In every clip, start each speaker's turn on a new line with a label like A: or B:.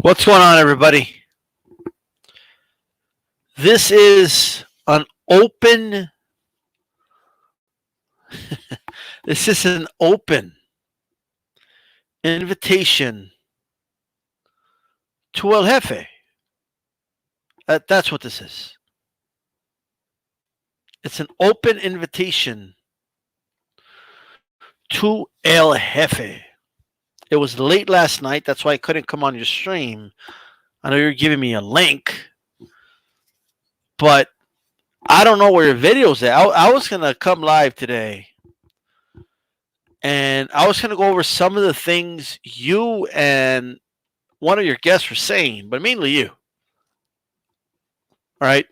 A: What's going on, everybody? This is an open. This is an open invitation to El Jefe. That's what this is. It's an open invitation to El Jefe. It was late last night. That's why I couldn't come on your stream. I know you're giving me a link, but I don't know where your video's at. I was going to come live today, and I was going to go over some of the things you and one of your guests were saying, but mainly you. All right.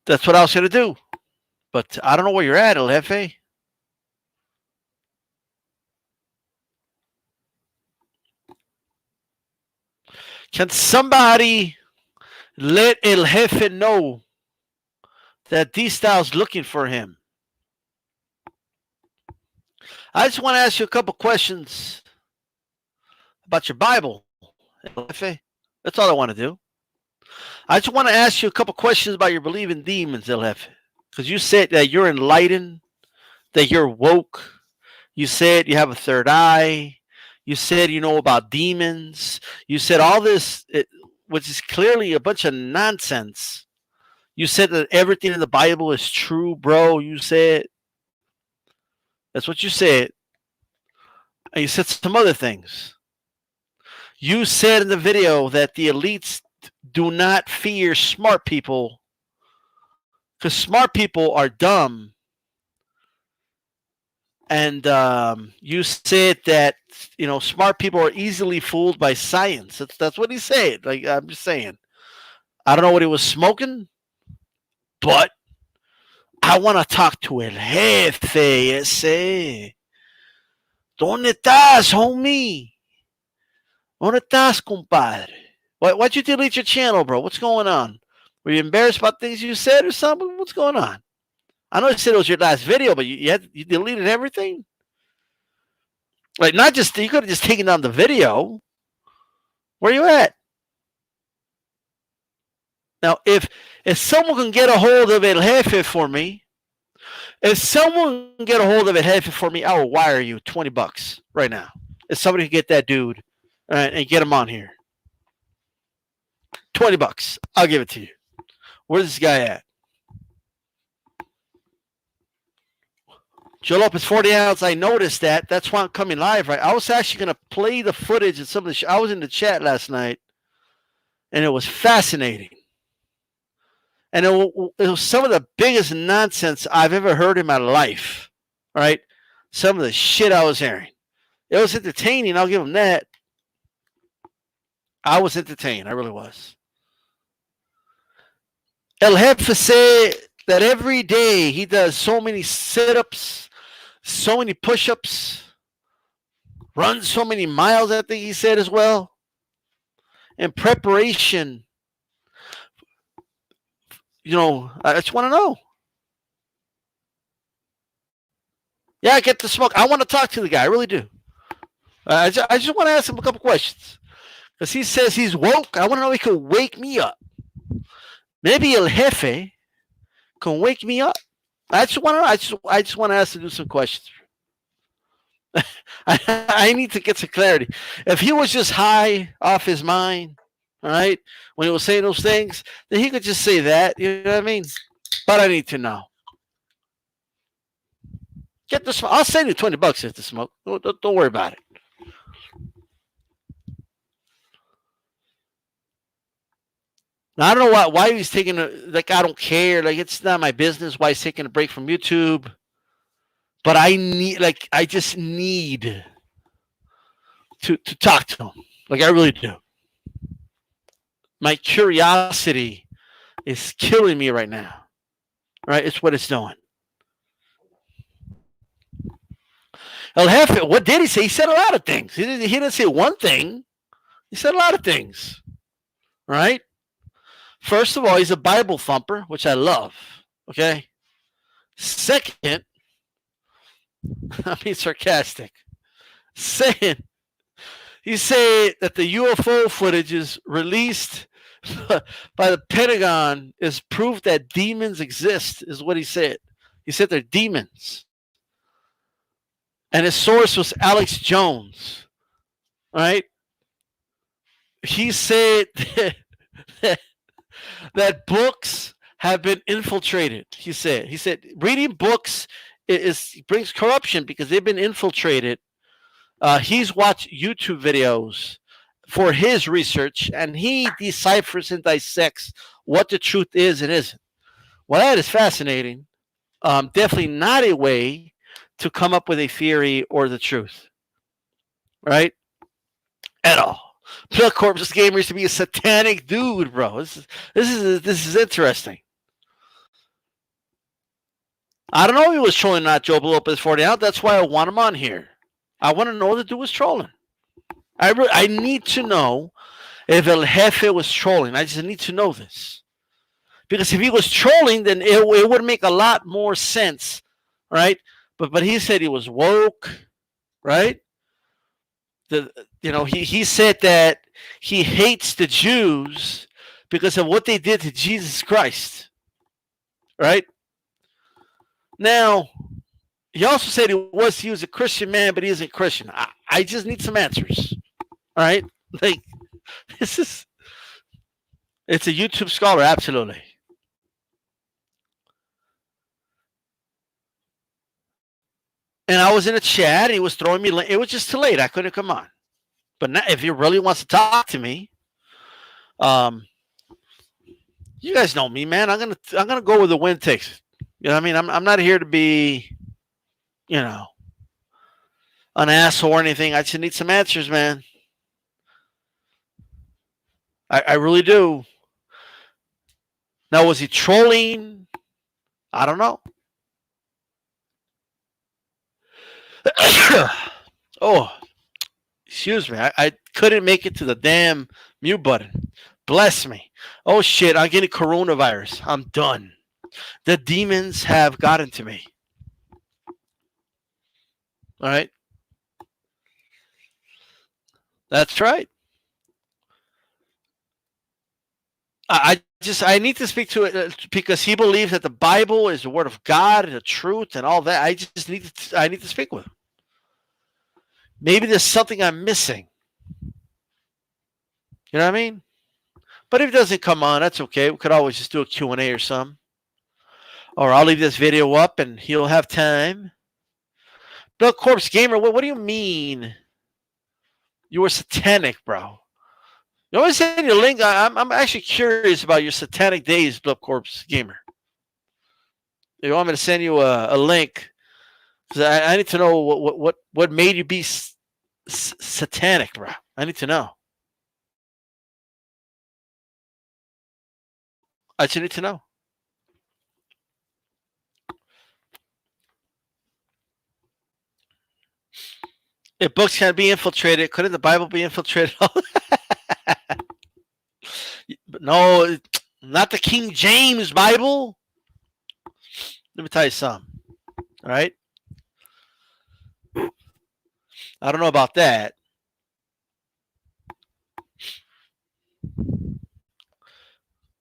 A: That's what I was going to do. But I don't know where you're at, El Jefe. Can somebody let El Jefe know that D-Style's looking for him? I just want to ask you a couple questions about your Bible, El Jefe. That's all I want to do. I just want to ask you a couple questions about your belief in demons, El Jefe. Because you said that you're enlightened, that you're woke. You said you have a third eye. You said you know about demons. You said all this, which is clearly a bunch of nonsense. You said that everything in the Bible is true, bro. You said, that's what you said. And you said some other things. You said in the video that the elites do not fear smart people because smart people are dumb. And you said that, smart people are easily fooled by science. That's what he said. Like, I'm just saying. I don't know what he was smoking, but I want to talk to El Jefe, ese. ¿Dónde estás, homie? ¿Dónde estás, compadre? Why'd you delete your channel, bro? What's going on? Were you embarrassed about things you said or something? What's going on? I know you said it was your last video, but you deleted everything? Like, not just, you could have just taken down the video. Where you at? Now, if someone can get a hold of El Jefe for me, if someone can get a hold of El Jefe for me, I will wire you $20 right now. If somebody can get that dude and get him on here, $20, I'll give it to you. Where's this guy at? Joe Lopez 40 ounce. I noticed that. That's why I'm coming live, right? I was actually going to play the footage of some of the. I was in the chat last night, and it was fascinating. And it was some of the biggest nonsense I've ever heard in my life. Right? Some of the shit I was hearing. It was entertaining. I'll give him that. I was entertained. I really was. El Jefe said that every day he does so many sit-ups, so many push-ups, runs so many miles, I think he said as well, in preparation. I just want to know. Yeah, I get the smoke. I want to talk to the guy. I really do. I just want to ask him a couple questions. Because he says he's woke. I want to know if he could wake me up. Maybe El Jefe can wake me up. I just want to ask him to do some questions. I need to get some clarity. If he was just high off his mind, all right, when he was saying those things, then he could just say that. You know what I mean? But I need to know. Get the smoke. I'll send you $20 if the smoke. Don't worry about it. Now, I don't know why he's taking I don't care. Like, it's not my business why he's taking a break from YouTube. But I just need to talk to him. Like, I really do. My curiosity is killing me right now. Right? It's what it's doing. El Jefe, what did he say? He said a lot of things. He didn't say one thing. He said a lot of things. Right? First of all, he's a Bible thumper, which I love. Okay? Second, I'm being sarcastic. Second, He said that the UFO footage is released by the Pentagon is proof that demons exist, is what he said. He said they're demons. And his source was Alex Jones, right? He said that books have been infiltrated. He said reading books brings corruption because they've been infiltrated. He's watched YouTube videos for his research, and he deciphers and dissects what the truth is and isn't. Well, that is fascinating. Definitely not a way to come up with a theory or the truth, right? At all. Blood Corpse Gamer used to be a satanic dude, bro. This is interesting. I don't know if he was trolling not Joe Lopez 40 out. That's why I want him on here. I want to know the dude was trolling. I need to know if El Jefe was trolling. I just need to know this. Because if he was trolling, then it would make a lot more sense, right? But he said he was woke, right? He said that he hates the Jews because of what they did to Jesus Christ, right? Now, he also said he was a Christian man, but he isn't Christian. I just need some answers, all right? Like, it's a YouTube scholar, absolutely. And I was in a chat, and he was throwing me. It was just too late. I couldn't come on. But now, if he really wants to talk to me, you guys know me, man. I'm gonna go where the wind takes it. You know what I mean? I'm not here to be, an asshole or anything. I just need some answers, man. I really do. Now, was he trolling? I don't know. Oh, excuse me. I couldn't make it to the damn mute button. Bless me. Oh, shit. I'm getting coronavirus. I'm done. The demons have gotten to me. All right. That's right. I need to speak to it because he believes that the Bible is the word of God and the truth and all that. I need to speak with him. Maybe there's something I'm missing. You know what I mean? But if it doesn't come on, that's okay. We could always just do a Q&A or something. Or I'll leave this video up and he'll have time. Blood Corpse Gamer, what do you mean? You were satanic, bro. You always send your link. I'm actually curious about your satanic days, Blood Corpse Gamer. If you want me to send you a link, because I need to know what made you be satanic, bro. I need to know. I just need to know. If books can be infiltrated, couldn't the Bible be infiltrated? But no, not the King James Bible. Let me tell you something. All right? I don't know about that.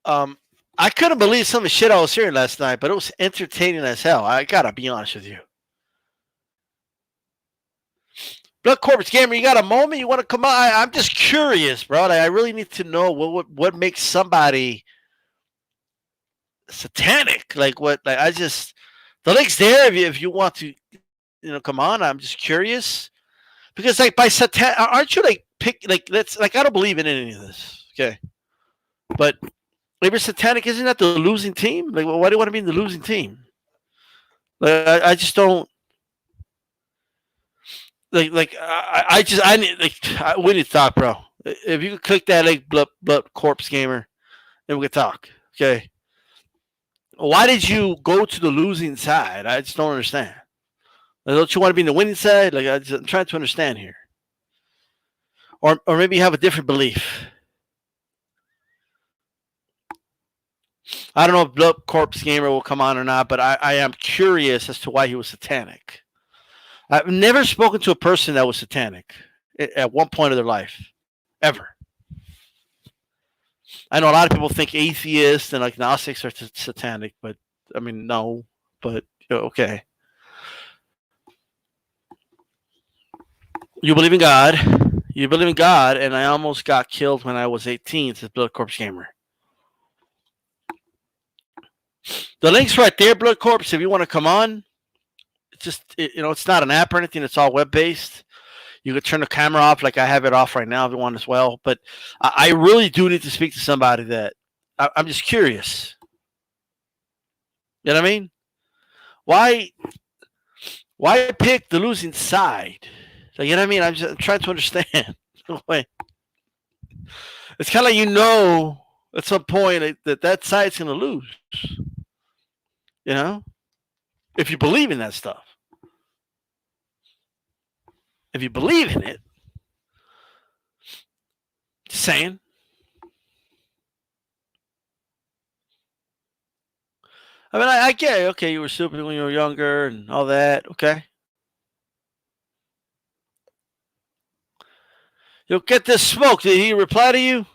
A: I couldn't believe some of the shit I was hearing last night, but it was entertaining as hell. I gotta be honest with you. Blood Corpse Gamer, you got a moment? You want to come on? I'm just curious, bro. I really need to know what makes somebody satanic. Like what? Like the link's there if you want to, come on. I'm just curious because like by satan, aren't you like pick like let's like I don't believe in any of this. Okay, but maybe satanic isn't that the losing team? Like, why do you want to be in the losing team? Like I just don't. We need to talk, bro. If you could click that link, blood Corpse Gamer, then we can talk. Okay. Why did you go to the losing side? I just don't understand. Like, don't you want to be in the winning side? Like I'm trying to understand here. Or maybe you have a different belief. I don't know if Blood Corpse Gamer will come on or not, but I am curious as to why he was satanic. I've never spoken to a person that was satanic. at one point of their life, ever. I know a lot of people think atheists and agnostics are satanic, but I mean, no. But okay, you believe in God. You believe in God, and I almost got killed when I was 18 as Blood Corpse Gamer. The link's right there, Blood Corpse. If you want to come on, it's just it's not an app or anything. It's all web based. You could turn the camera off, like I have it off right now if you want as well. But I really do need to speak to somebody that I'm just curious. You know what I mean? Why pick the losing side? So, you know what I mean? I'm trying to understand. It's kind of like at some point that side's going to lose. You know? If you believe in that stuff. If you believe in it. Just saying. I mean, I get it. Okay, you were stupid when you were younger and all that. Okay. You'll get this smoke. Did he reply to you?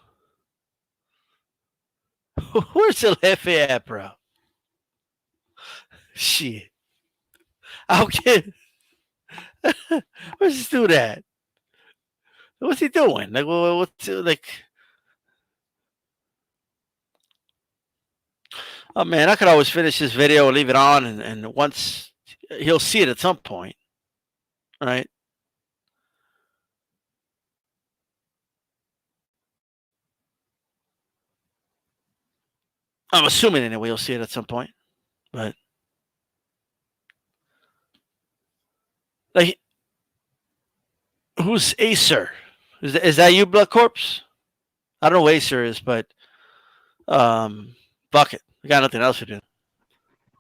A: Where's the Jefe at, bro? Shit. Okay. Where's this dude at? What's he doing? Like, what's like? Oh man, I could always finish this video and leave it on, and once he'll see it at some point, right? I'm assuming anyway he'll see it at some point, but like, who's Acer? Is that you, Blood Corpse? I don't know who Acer is, but bucket. We got nothing else to do.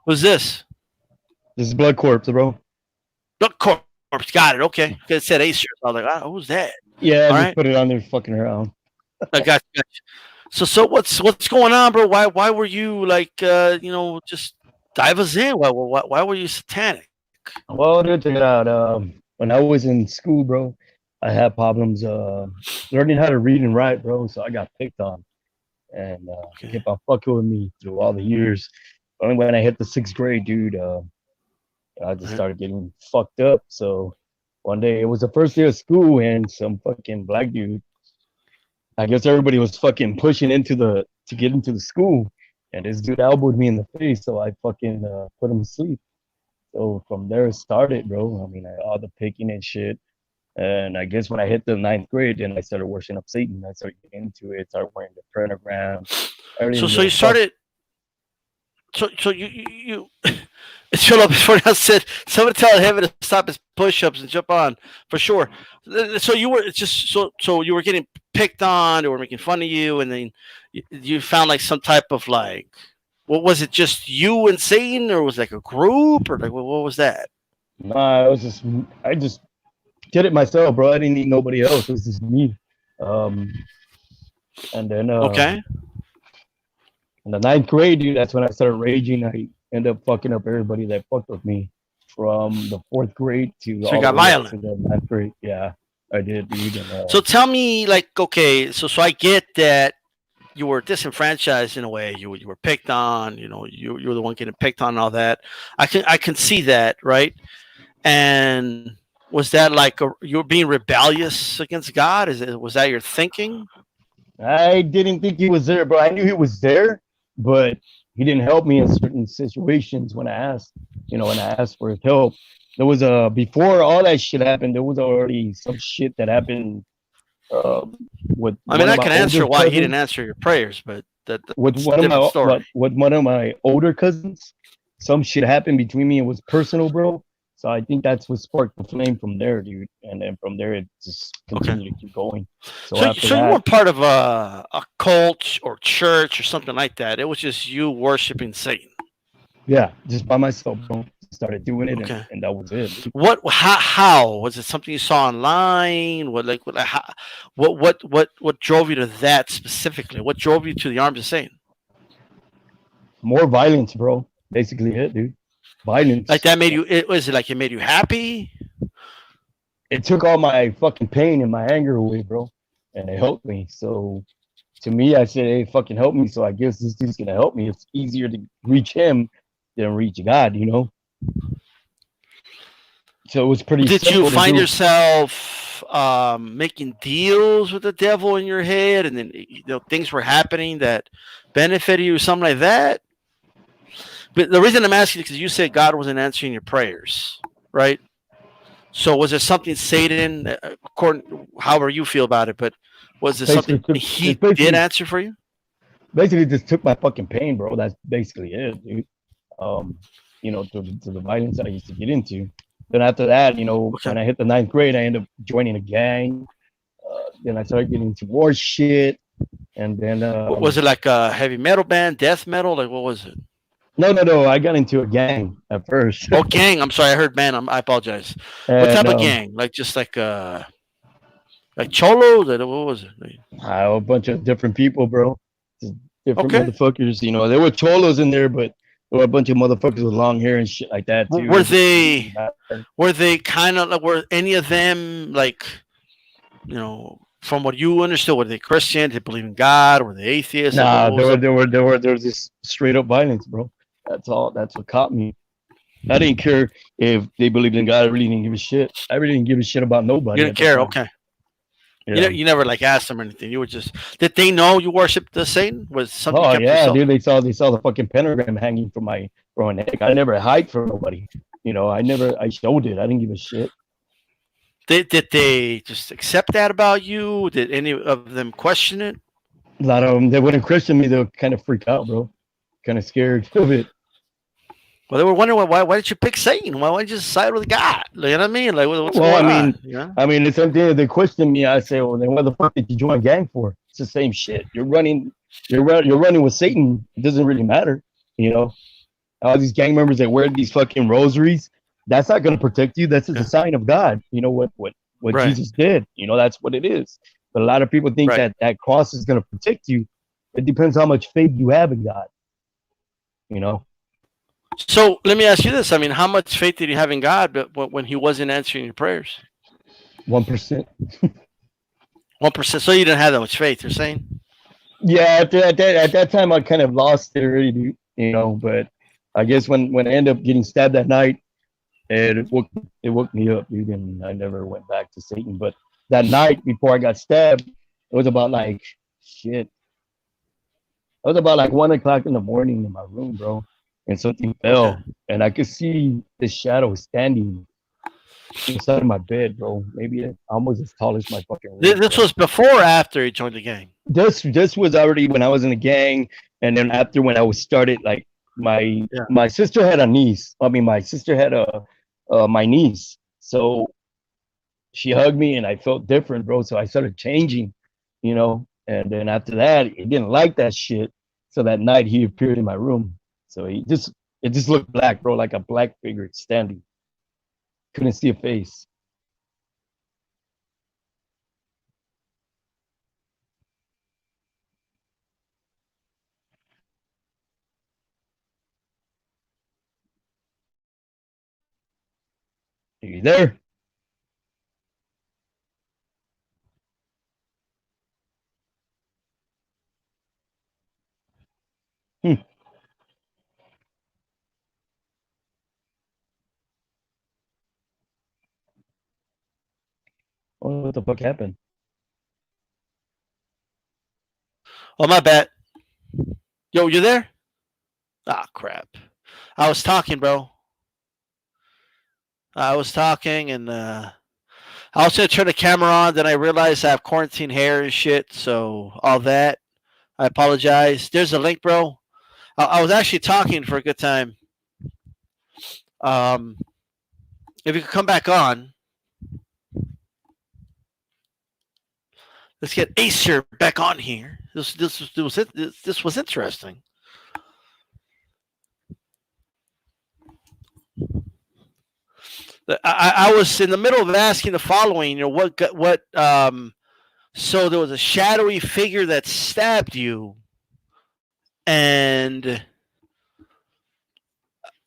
A: Who's this?
B: This is Blood Corpse, bro.
A: Blood Corpse. Got it. Okay. It said Acer. I was like, who's that?
B: Yeah, I just put it on there fucking around.
A: I got you. So what's going on, bro? Why were you like just dive us in? Why were you satanic?
B: Well, dude, check it out. When I was in school, bro, I had problems learning how to read and write, bro. So I got picked on, and kept on fucking with me through all the years. Only when I hit the 6th grade, dude, I just started getting fucked up. So one day, it was the first day of school, and some fucking black dude. I guess everybody was fucking pushing to get into the school, and this dude elbowed me in the face, so I fucking put him to sleep. So from there it started, bro. I mean, all the picking and shit. And I guess when I hit the 9th grade, then I started worshiping up Satan. I started getting into it, started wearing the pentagram.
A: So you started. So you shut up before I said somebody tell him to stop his push-ups and jump on for sure. So you were just so you were getting picked on, they were making fun of you, and then you found like some type of like, what was it? Just you and Satan, or was it like a group, or like what was that?
B: Nah, I just did it myself, bro. I didn't need nobody else. It was just me. And then
A: okay.
B: In the 9th grade, dude, that's when I started raging. I ended up fucking up everybody that fucked with me from the 4th grade to
A: so you got violent.
B: To the 9th grade. Yeah, I did, dude. And,
A: so tell me, like, okay, so I get that you were disenfranchised in a way. You were picked on. You were the one getting picked on and all that. I can see that, right? And was that like you were being rebellious against God? Was that your thinking?
B: I didn't think he was there, bro. I knew he was there, but he didn't help me in certain situations when I asked. When I asked for his help. There was before all that shit happened. There was already some shit that happened. With
A: I can answer why he didn't answer your prayers, but
B: with one of my older cousins, some shit happened between me. It was personal, bro. So I think that's what sparked the flame from there, dude. And then from there, it just continued to keep going.
A: So you weren't part of a cult or church or something like that. It was just you worshiping Satan.
B: Yeah, just by myself, bro. Started doing it, and that was it.
A: How was it? Something you saw online? What drove you to that specifically? What drove you to the arms of Satan?
B: More violence, bro. Basically, it, dude. Violence.
A: Like that made you? Was it like it made you happy?
B: it took all my fucking pain and my anger away, bro, and it helped me. So to me, I said, "Hey, fucking help me." So I guess this dude's gonna help me. It's easier to reach him than reach God, you know. So it was pretty
A: Did you
B: simple to
A: find
B: do.
A: yourself making deals with the devil in your head, and then things were happening that benefited you, something like that? But the reason I'm asking is because you said God wasn't answering your prayers, right? So was it something Satan, according however you feel about it, but was it something
B: Basically, took
A: he
B: it
A: did
B: basically
A: answer for you?
B: basically just took my fucking pain, bro. That's basically it, dude. Um, to the violence I used to get into. Then after that,
A: Okay.
B: when I hit the ninth grade, I ended up joining a gang. Then I started getting into war shit, and then
A: Was it like a heavy metal band, death metal? Like what was it?
B: no, I got into a gang at first,
A: Oh, gang. I'm sorry, I heard band. I apologize. What
B: and
A: type of gang? Like just like cholos? What was it?
B: a bunch of different people, bro. Just different
A: Okay.
B: motherfuckers. There were cholos in there, but there were a bunch of motherfuckers with long hair and shit like that too.
A: Were
B: It didn't really
A: they
B: matter.
A: were they kind of like were any of them like from what you understood, were they Christian? Did they believe in God? Were they atheists? Like
B: Nah,
A: what was up?
B: there was just straight up violence, bro. That's all. That's what caught me. I didn't care if they believed in God. I really didn't give a shit. I really didn't give a shit about
A: You
B: nobody
A: didn't
B: at that
A: care.
B: time.
A: Okay.
B: Yeah.
A: You never like asked them or anything. You were just did they know you worshipped the Satan? Was it something you
B: Oh
A: kept to
B: yeah,
A: yourself?
B: dude. They saw the fucking pentagram hanging from my neck. I never hide from nobody. I showed it. I didn't give a shit.
A: Did they just accept that about you? Did any of them question it?
B: A lot of them, they wouldn't question me. They would kind of freak out, bro. Kind of scared of it.
A: Well, they were wondering why did you pick Satan? Why did you side with God? You know what I mean? Like what's
B: Well,
A: going on? Yeah.
B: I mean, the same thing. If they question me, I say, well, then what the fuck did you join gang for? It's the same shit. You're running with Satan. It doesn't really matter. You know, all these gang members that wear these fucking rosaries. That's not going to protect you. That's just a
A: Okay.
B: sign of God. You know what
A: Right.
B: Jesus did. That's what it is. But a lot of people think
A: Right.
B: that that cross is going to protect you. It depends how much faith you have in God. You know,
A: So let me ask you this. I mean, how much faith did you have in God but when he wasn't answering your prayers?
B: 1%.
A: 1%. So you didn't have that much faith, you're saying?
B: Yeah, at that time I kind of lost it already, dude. But I guess when I ended up getting stabbed that night, it woke me up, dude, and I never went back to Satan. But that night before I got stabbed, it was about like shit. It was about like 1 o'clock in the morning in my room, bro, and something
A: Okay.
B: fell, and I could see this shadow standing inside of my bed, bro. Maybe almost as tall as my fucking room,
A: This
B: bro.
A: was before or after he joined the gang?
B: This was already when I was in the gang, and then after when I was started, like
A: Yeah.
B: my sister had a niece. I mean, my sister had a my niece, so she hugged me, and I felt different, bro. So I started changing, and then after that, he didn't like that shit. So that night, he appeared in my room. So it just looked black, bro, like a black figure standing. Couldn't see a face. Are you there? Hmm. What the fuck happened?
A: Oh, my bad. Yo, you there? Ah, crap. I was talking, bro. I was talking, and I was gonna turn the camera on. Then I realized I have quarantine hair and shit. So all that. I apologize. There's a link, bro. I was actually talking for a good time. Um, if you could come back on, let's get Acer back on here. This was interesting. I was in the middle of asking the following. So there was a shadowy figure that stabbed you, and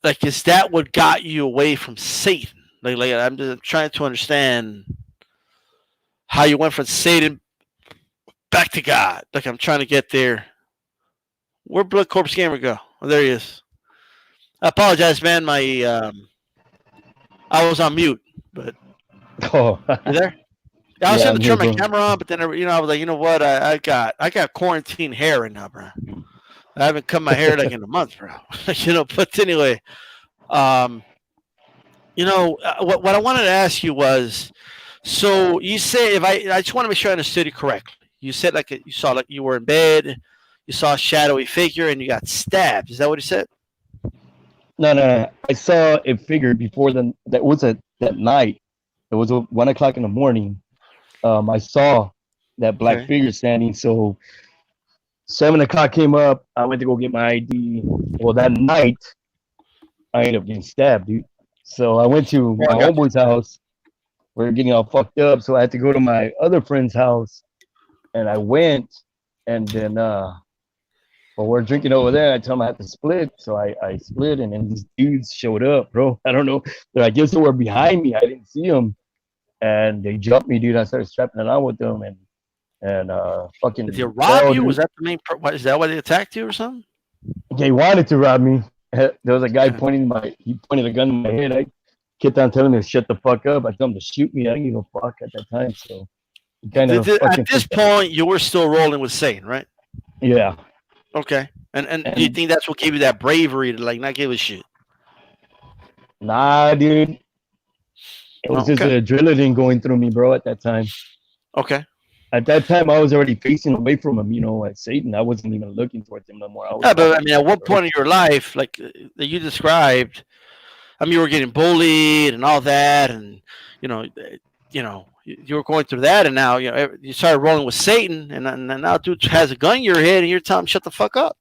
A: like, is that what got you away from Satan? Like I'm just trying to understand. how you went from Satan back to God. Like I'm trying to get there. Where'd Blood Corpse Gamer go? Oh, there he is. I apologize, man. I was on mute, but
B: Oh,
A: you there? Yeah, I was
B: yeah,
A: going
B: I'm
A: to
B: here,
A: turn my
B: bro.
A: camera on, but then I was like, you know what? I got quarantine hair right now, bro. I haven't cut my hair like in a month, bro. But anyway, um, what I wanted to ask you was, so you say if I just want to make sure I understood you correctly. You said you saw like you were in bed, you saw a shadowy figure, and you got stabbed. Is that what you said?
B: No. I saw a figure before that was that night. It was 1 o'clock in the morning. I saw that black
A: Okay.
B: figure standing. So 7 o'clock came up. I went to go get my ID. Well, that night I ended up getting stabbed, dude. So I went to
A: Oh,
B: my
A: I got
B: homeboy's house. We were getting all fucked up, so I had to go to my other friend's house, and I went, and then but we're drinking over there. I told him I had to split, so I split, and then these dudes showed up, bro. I don't know. I guess they were behind me. I didn't see them, and they jumped me, dude. I started strapping it on with them, and
A: Did they
B: fucking
A: rob
B: fell,
A: you? Was
B: dude.
A: that the main? Is that why they attacked you or something?
B: They wanted to rob me. There was a guy
A: Okay.
B: he pointed a gun in my head. I kept on telling him to shut the fuck up. I told him to shoot me. I didn't give a fuck at that time, so he kind of
A: At
B: fucking
A: this
B: took that.
A: point, you were still rolling with Satan, right?
B: Yeah,
A: Okay. And do you
B: and
A: think that's what gave you that bravery to like not give a shit?
B: nah, dude, it was
A: Oh,
B: just
A: okay.
B: adrenaline going through me, bro. At that time,
A: Okay.
B: I was already facing away from him. At Satan. I wasn't even looking towards him no more. I was
A: Yeah, but I
B: walking
A: mean, at
B: towards
A: one
B: the right.
A: point in your life, like that you described, I mean, you were getting bullied and all that, and you know, you were going through that, and now you started rolling with Satan, and now dude has a gun in your head, and you're telling him shut the fuck up.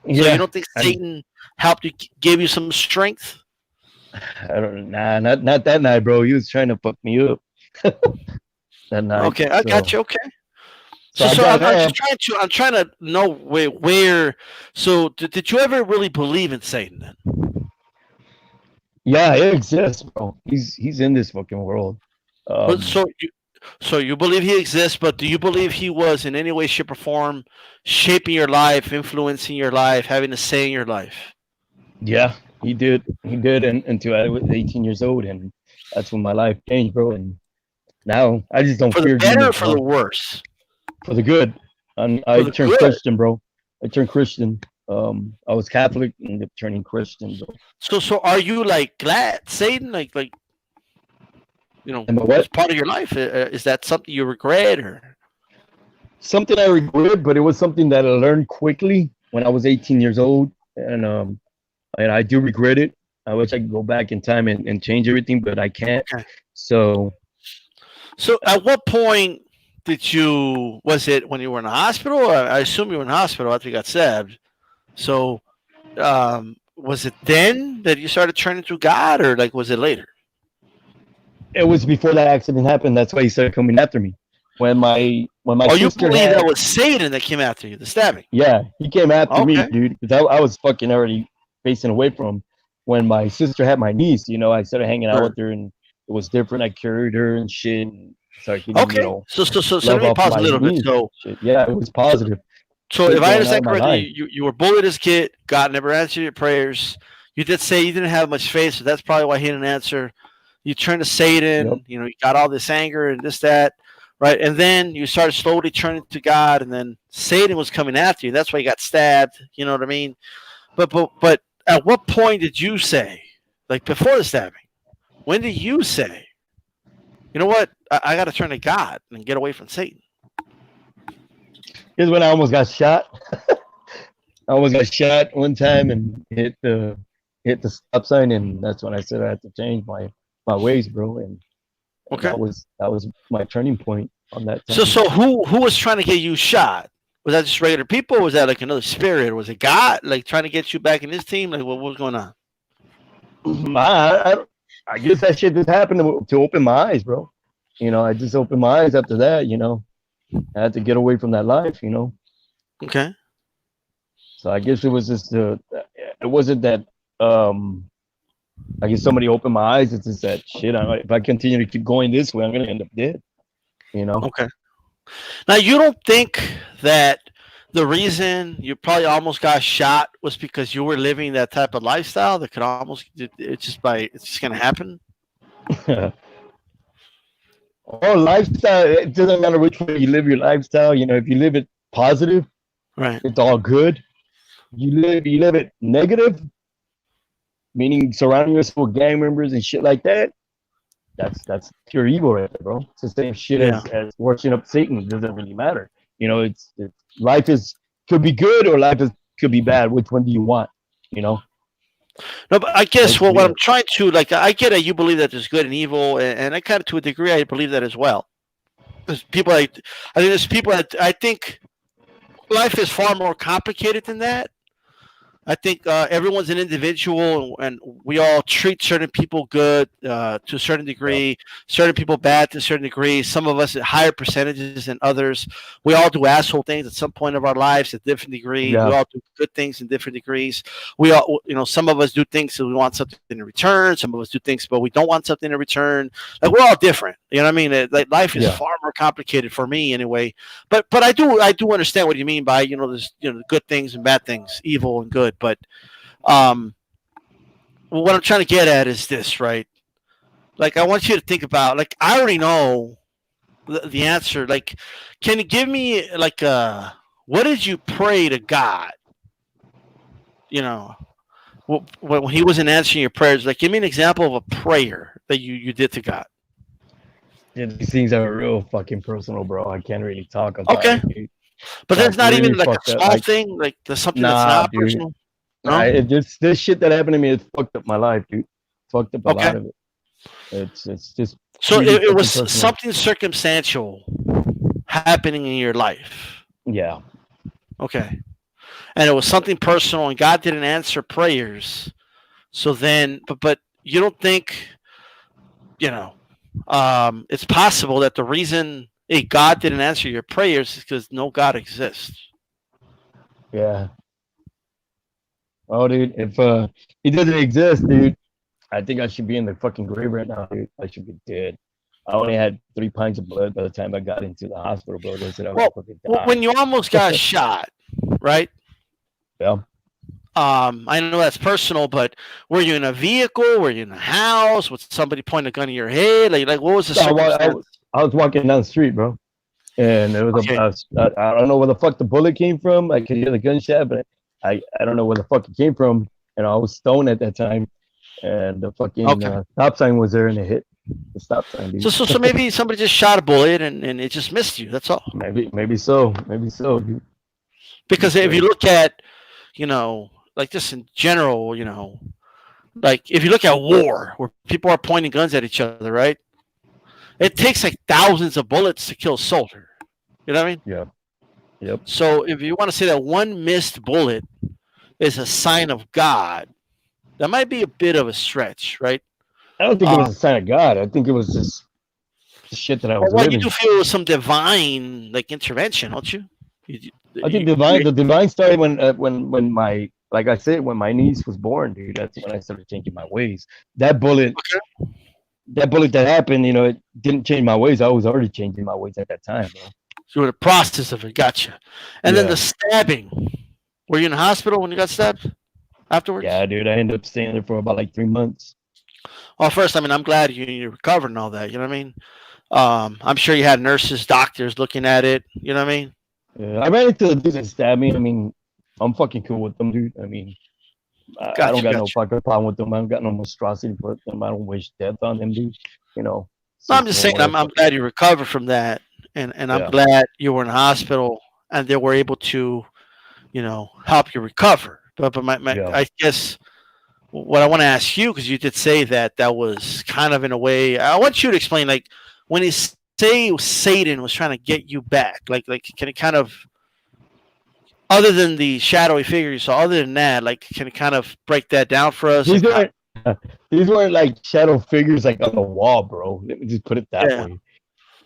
A: So you
B: Yeah,
A: don't think
B: I,
A: Satan helped you, gave you some strength?
B: I don't. Nah, not that night, bro. He was trying to fuck me up that night.
A: Okay, I got
B: So,
A: you. Okay.
B: so I
A: So
B: got
A: I'm just
B: up.
A: trying to know where. So did you ever really believe in Satan then?
B: Yeah, it exists, bro. He's in this fucking world.
A: But
B: Um,
A: so you believe he exists, but do you believe he was in any way, shape, or form shaping your life, influencing your life, having a say in your life?
B: yeah, he did. He did, and until I was 18 years old, and that's when my life changed, bro. And now I just don't
A: For the
B: fear
A: better or
B: demons,
A: for the
B: bro.
A: worse?
B: For the good. And
A: For
B: I
A: the
B: turned
A: good.
B: Christian, bro. I turned Christian. I was Catholic, ended up turning Christian, bro.
A: So are you like glad Satan like
B: And
A: was
B: what?
A: part of your life? Is that something you regret or?
B: Something I regret, but it was something that I learned quickly when I was 18 years old, and I do regret it. I wish I could go back in time and change everything, but I can't.
A: Okay.
B: So
A: So at what point did you? Was it when you were in the hospital? I assume you were in the hospital after you got stabbed. So was it then that you started turning to God, or like was it later?
B: it was before that accident happened. That's why he started coming after me. When my
A: Or you
B: sister
A: believe that
B: had,
A: was Satan that came after you, the stabbing?
B: yeah, he came after me,
A: Okay.
B: dude, because I was fucking already facing away from him. When my sister had my niece, I started hanging out
A: Sure.
B: with her, and it was different. I carried her and shit, and started getting,
A: Okay. So let
B: love
A: me
B: off
A: pause a
B: my
A: little bit.
B: niece.
A: So
B: Shit. Yeah, it was
A: so,
B: positive.
A: so if
B: Shit
A: I
B: going out of
A: understand
B: my
A: correctly,
B: life.
A: you were bullied as a kid. God never answered your prayers. You did say you didn't have much faith, so that's probably why he didn't answer. You turned to
B: Yep.
A: Satan. You got all this anger and this that, right? And then you started slowly turning to God, and then Satan was coming after you. That's why you got stabbed. You know what I mean? But at what point did you say, like before the stabbing? When did you say, you know what? I got to turn to God and get away from Satan?
B: Here's when I almost got shot. I almost got shot one time and hit the stop sign, and that's when I said I had to change my ways, bro. And
A: Okay.
B: that was my turning point on that
A: So
B: time.
A: so who was trying to get you shot? Was that just regular people? Or was that like another spirit? Or was it God like trying to get you back in his team? Like what was going on?
B: I guess that shit just happened to open my eyes, bro. I just opened my eyes after that. I had to get away from that life.
A: Okay.
B: So I guess it was just it wasn't that I guess somebody opened my eyes. It's just that shit. If I continue to keep going this way, I'm gonna end up dead. You know.
A: Okay. Now you don't think that the reason you probably almost got shot was because you were living that type of lifestyle that could almost it's just gonna happen,
B: Oh, lifestyle. It doesn't matter which way you live your lifestyle. You know, if you live it positive,
A: right?
B: it's all good. You live it negative, meaning surrounding yourself with gang members and shit like that. That's pure evil right there, bro. It's the same shit
A: Yeah.
B: as worshiping up Satan. It doesn't really matter. You know, it's life is could be good or life is could be bad. Which one do you want? You know,
A: No, but I guess
B: let's
A: what
B: be
A: I'm trying to like, I get that you believe that there's good and evil, and I kind of to a degree I believe that as well. There's people I think there's people that I think life is far more complicated than that. I think everyone's an individual, and we all treat certain people good to a certain
B: yeah,
A: degree, certain people bad to a certain degree. Some of us at higher percentages than others. We all do asshole things at some point of our lives at different degree. We
B: yeah,
A: all do good things in different degrees. We all, some of us do things so we want something in return. Some of us do things, but we don't want something in return. Like we're all different. You know what I mean? Like life is
B: yeah,
A: far more complicated for me anyway. But I do understand what you mean by there's good things and bad things, evil and good. But um, what I'm trying to get at is this, right? Like I want you to think about like I already know the answer. Like, can you give me like what did you pray to God? You know, when he wasn't answering your prayers, like give me an example of a prayer that you did to God.
B: yeah. These things are real fucking personal, bro. I can't really talk about
A: Okay,
B: it, dude.
A: but there's
B: Like
A: not
B: really
A: even like a
B: fucked up.
A: small
B: Like
A: thing, like there's something that's
B: nah,
A: not
B: dude.
A: personal.
B: Nah,
A: No.
B: this shit that happened to me has fucked up my life, dude. Fucked up a
A: Okay.
B: lot of it. It's just
A: So
B: really
A: it
B: fucking
A: was
B: personal.
A: something circumstantial happening in your life.
B: Yeah,
A: Okay. And it was something personal, and God didn't answer prayers. So then, but you don't think you know it's possible that the reason God didn't answer your prayers is because no God exists.
B: yeah. Oh, dude, if he doesn't exist, dude, I think I should be in the fucking grave right now, dude. I should be dead. I only had 3 pints of blood by the time I got into the hospital, bro. They said I was
A: Well,
B: fucking
A: when
B: dying.
A: you almost got shot, right?
B: Yeah.
A: I know that's personal, but were you in a vehicle? Were you in a house? Was somebody pointing a gun at your head? Like what was the
B: So
A: circumstance?
B: I was walking down the street, bro, and it was
A: Okay,
B: I don't know where the fuck the bullet came from. I could hear the gunshot, but I don't know where the fuck it came from. And I was stoned at that time, and the fucking
A: okay.
B: stop sign was there, and it hit the stop sign,
A: So
B: dude.
A: so so maybe somebody just shot a bullet and it just missed you. That's all.
B: Maybe so, dude. Maybe
A: Because if you
B: so.
A: look at like just in general, like if you look at war where people are pointing guns at each other, right? It takes like thousands of bullets to kill a soldier. You know what I mean?
B: Yeah. Yep.
A: So if you want to say that one missed bullet is a sign of God, that might be a bit of a stretch, right?
B: I don't think it
A: Uh,
B: was a sign of God. I think it was just the shit that I was
A: well, you do
B: living.
A: feel some divine like intervention, don't you?
B: I think
A: You
B: the divine started when my like I said when my niece was born, dude. That's when I started changing my ways. That bullet, that bullet that happened, you know, it didn't change my ways. I was already changing my ways at that time, bro.
A: through the process of it, gotcha. And then the
B: Yeah,
A: stabbing. Were you in the hospital when you got stabbed afterwards?
B: yeah, dude. I ended up staying there for about like 3 months.
A: Well, first, I mean, I'm glad you recovered and all that. You know what I mean? I'm sure you had nurses, doctors looking at it. You know what I mean?
B: I ran into the dudes that stabbed me. I mean, I'm fucking cool with them, dude. I mean, I don't
A: Gotcha,
B: got no
A: gotcha.
B: fucking problem with them. I don't got no monstrosity for them. I don't wish death on them, dude. You know,
A: No,
B: some
A: I'm just
B: people
A: saying,
B: want to
A: I'm
B: fucking
A: glad you recovered from that, and I'm
B: yeah,
A: glad you were in the hospital and they were able to, help you recover. But
B: yeah.
A: I guess what I want to ask you, because you did say that was kind of in a way, I want you to explain, like, when you say Satan was trying to get you back, like can it kind of, other than the shadowy figure you saw, other than that, like, can it kind of break that down for us?
B: These
A: Like, how,
B: weren't these weren't like shadow figures like on the wall, bro. Let me just put it that
A: yeah,
B: way.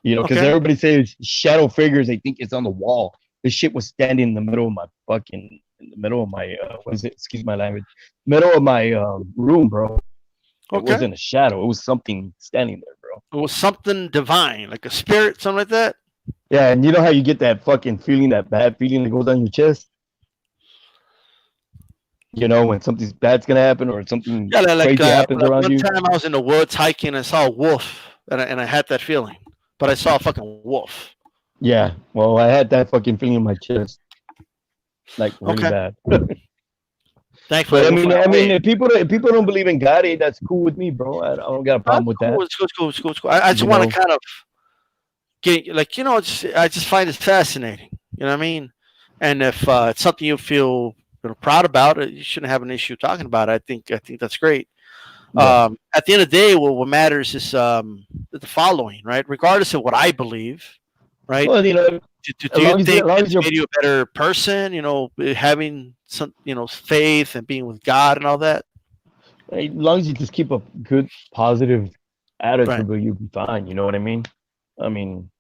B: You know, because
A: okay,
B: everybody says shadow figures, they think it's on the wall. This shit was standing in the middle of my fucking, in the middle of my, what is it? Excuse my language. Middle of my room, bro. It
A: okay.
B: wasn't a shadow. It was something standing there, bro.
A: It was something divine, like a spirit, something like that.
B: Yeah, and you know how you get that fucking feeling, that bad feeling that goes down your chest? You know, when something bad's gonna happen or something
A: Yeah,
B: crazy happens
A: like
B: around
A: one
B: you.
A: time I was in the woods hiking and I saw a wolf, and I had that feeling, but I saw a fucking wolf.
B: Yeah, well, I had that fucking feeling in my chest, like really
A: Okay,
B: bad.
A: thankfully
B: But
A: the wolf went
B: I mean,
A: away.
B: if people don't believe in God, that's cool with me, bro. I don't got a problem
A: That's
B: with
A: cool.
B: that.
A: It's cool. It's cool. It's cool. It's cool. I just
B: You
A: want to
B: know,
A: kind of get like I just find it fascinating. You know what I mean? And if it's something you feel proud about, you shouldn't have an issue talking about it. I think that's great.
B: yeah.
A: At the end of the day, what matters is the following, right? Regardless of what I believe, right?
B: Well, you know,
A: Do you
B: as
A: think
B: long as
A: it's
B: you're
A: made you a better person? Having some faith and being with God and all that.
B: as long as you just keep a good positive
A: Right.
B: attitude, but you'll be fine. You know what I mean? I mean,